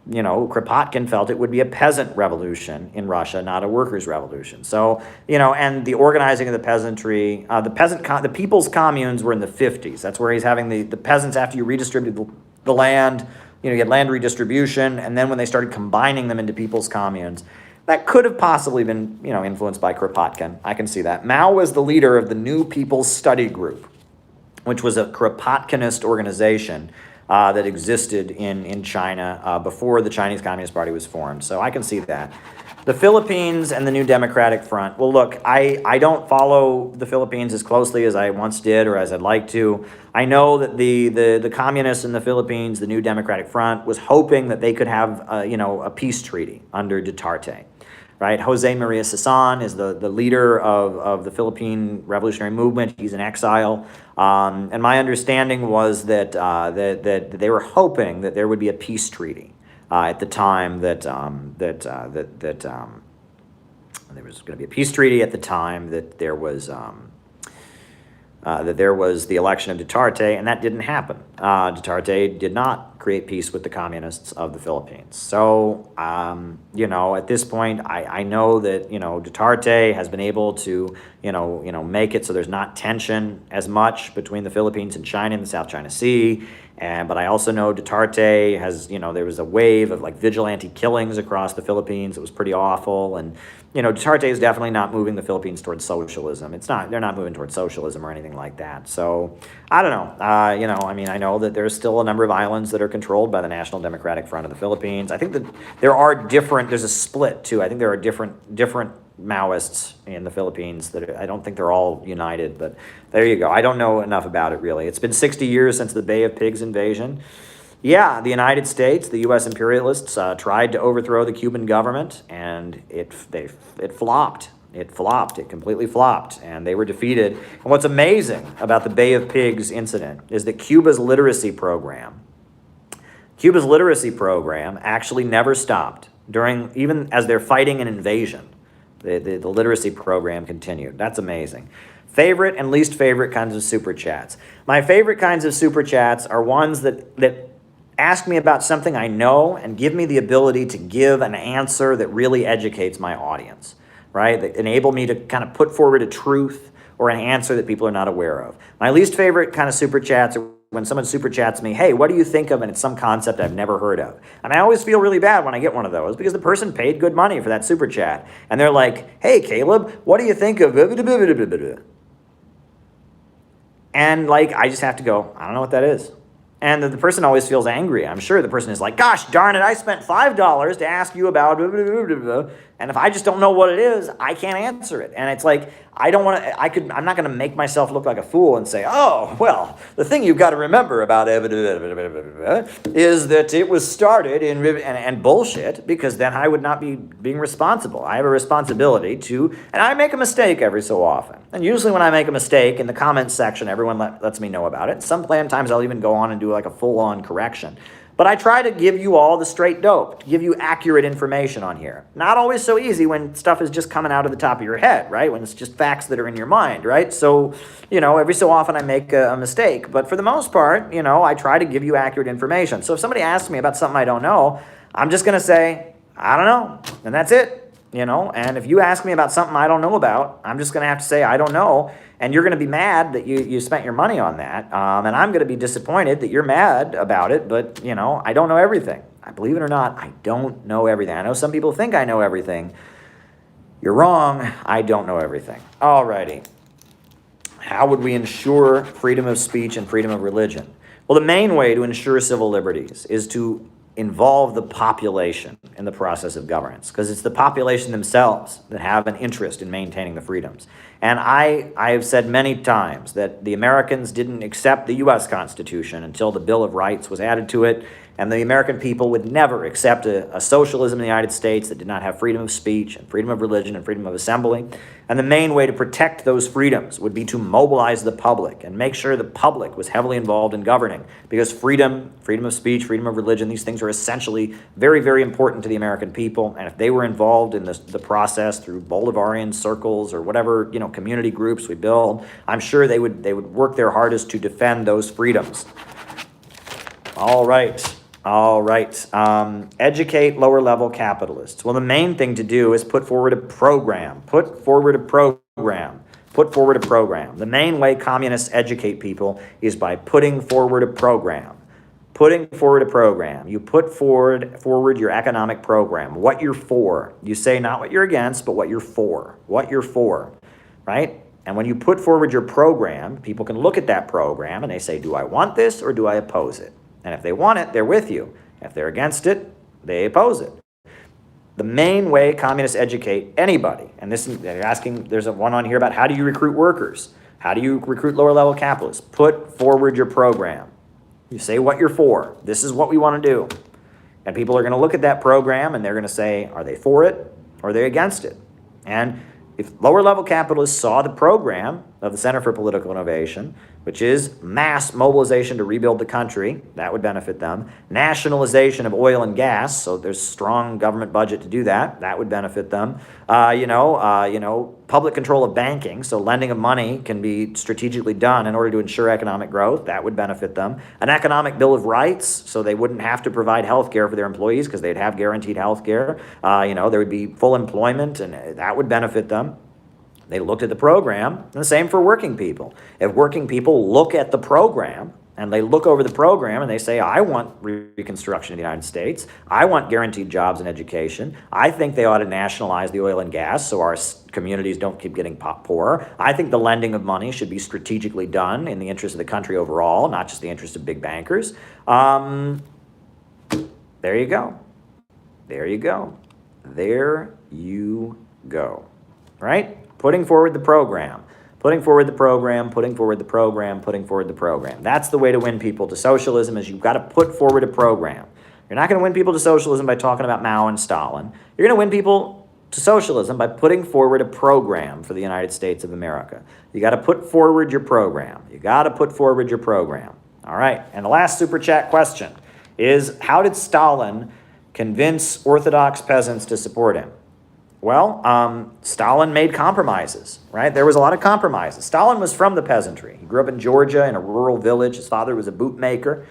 Kropotkin felt it would be a peasant revolution in Russia, not a workers' revolution. So, and the organizing of the peasantry, the people's communes were in the 50s. That's where he's having the peasants, after you redistribute the land, you had land redistribution, and then when they started combining them into people's communes, that could have possibly been, influenced by Kropotkin. I can see that. Mao was the leader of the New People's Study Group, which was a Kropotkinist organization that existed in China before the Chinese Communist Party was formed. So I can see that. The Philippines and the New Democratic Front. Well, look, I don't follow the Philippines as closely as I once did or as I'd like to. I know that the communists in the Philippines, the New Democratic Front, was hoping that they could have a peace treaty under Duterte. Right? Jose Maria Sison is the leader of the Philippine revolutionary movement. He's in exile. And my understanding was that they were hoping that there would be a peace treaty at the time there was going to be a peace treaty at the time that there was the election of Duterte, and that didn't happen. Duterte did not create peace with the communists of the Philippines. So, at this point, I know that, Duterte has been able to, make it so there's not tension as much between the Philippines and China in the South China Sea. But I also know Duterte has, there was a wave of vigilante killings across the Philippines. It was pretty awful. And, Duterte is definitely not moving the Philippines towards socialism. They're not moving towards socialism or anything like that. So I don't know. I know that there's still a number of islands that are controlled by the National Democratic Front of the Philippines. I think that there's a split too. I think there are different Maoists in the Philippines that I don't think they're all united, but there you go. I don't know enough about it really. It's been 60 years since the Bay of Pigs invasion. Yeah, the United States, the U.S. imperialists tried to overthrow the Cuban government, and it flopped. It completely flopped, and they were defeated. And what's amazing about the Bay of Pigs incident is that Cuba's literacy program actually never stopped even as they're fighting an invasion. The literacy program continued. That's amazing. Favorite and least favorite kinds of super chats. My favorite kinds of super chats are ones that ask me about something I know and give me the ability to give an answer that really educates my audience, right? That enable me to kind of put forward a truth or an answer that people are not aware of. My least favorite kind of super chats are when someone super chats me, hey, what do you think of? And it's some concept I've never heard of. And I always feel really bad when I get one of those because the person paid good money for that super chat. And they're like, hey, Caleb, what do you think of? And like, I just have to go, I don't know what that is. And the person always feels angry. I'm sure the person is like, gosh darn it, I spent $5 to ask you about blah, blah, blah, blah, blah. And if I just don't know what it is, I can't answer it. And it's like, I don't want to, I'm not going to make myself look like a fool and say, oh, well, the thing you've got to remember about is that it was started in, and bullshit, because then I would not be being responsible. I have a responsibility to, and I make a mistake every so often. And usually when I make a mistake in the comments section, everyone lets me know about it. Sometimes I'll even go on and do like a full-on correction. But I try to give you all the straight dope, to give you accurate information on here. Not always so easy when stuff is just coming out of the top of your head, right? When it's just facts that are in your mind, right? So, every so often I make a mistake. But for the most part, I try to give you accurate information. So if somebody asks me about something I don't know, I'm just going to say, I don't know. And that's it. And if you ask me about something I don't know about, I'm just going to have to say, I don't know. And you're going to be mad that you spent your money on that. And I'm going to be disappointed that you're mad about it. But, I don't know everything. Believe it or not, I don't know everything. I know some people think I know everything. You're wrong. I don't know everything. Alrighty. How would we ensure freedom of speech and freedom of religion? Well, the main way to ensure civil liberties is to involve the population in the process of governance, because it's the population themselves that have an interest in maintaining the freedoms. And I have said many times that the Americans didn't accept the U.S. Constitution until the Bill of Rights was added to it, and the American people would never accept a socialism in the United States that did not have freedom of speech and freedom of religion and freedom of assembly. And the main way to protect those freedoms would be to mobilize the public and make sure the public was heavily involved in governing, because freedom of speech, freedom of religion, these things are essentially very, very important to the American people. And if they were involved in the process through Bolivarian circles or whatever, community groups we build, I'm sure they would work their hardest to defend those freedoms. All right. Educate lower-level capitalists. Well, the main thing to do is put forward a program. The main way communists educate people is by putting forward a program. You put forward your economic program, what you're for. You say not what you're against, but what you're for. Right? And when you put forward your program, people can look at that program and they say, do I want this or do I oppose it? And if they want it, they're with you. If they're against it, they oppose it. The main way communists educate anybody, and they're asking, there's one on here about how do you recruit workers? How do you recruit lower-level capitalists? Put forward your program. You say what you're for. This is what we want to do. And people are going to look at that program and they're going to say, are they for it or are they against it? And if lower-level capitalists saw the program of the Center for Political Innovation, which is mass mobilization to rebuild the country, that would benefit them. Nationalization of oil and gas, so there's strong government budget to do that, that would benefit them. Public control of banking, so lending of money can be strategically done in order to ensure economic growth, that would benefit them. An economic bill of rights, so they wouldn't have to provide health care for their employees because they'd have guaranteed health care. There would be full employment, and that would benefit them. They looked at the program, and the same for working people. If working people look at the program, and they look over the program and they say, I want Reconstruction of the United States, I want guaranteed jobs and education, I think they ought to nationalize the oil and gas so our communities don't keep getting poorer, I think the lending of money should be strategically done in the interest of the country overall, not just the interest of big bankers. There you go. Right? Putting forward the program. That's the way to win people to socialism, is you've got to put forward a program. You're not going to win people to socialism by talking about Mao and Stalin. You're going to win people to socialism by putting forward a program for the United States of America. You got to put forward your program. All right, and the last super chat question is, how did Stalin convince Orthodox peasants to support him? Well, Stalin made compromises, right? There was a lot of compromises. Stalin was from the peasantry. He grew up in Georgia in a rural village. His father was a bootmaker.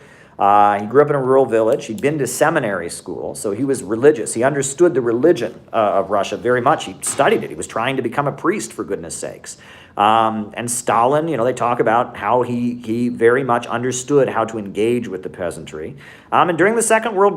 He grew up in a rural village. He'd been to seminary school, so he was religious. He understood the religion of Russia very much. He studied it. He was trying to become a priest, for goodness sakes. And Stalin, they talk about how he very much understood how to engage with the peasantry. And during the Second World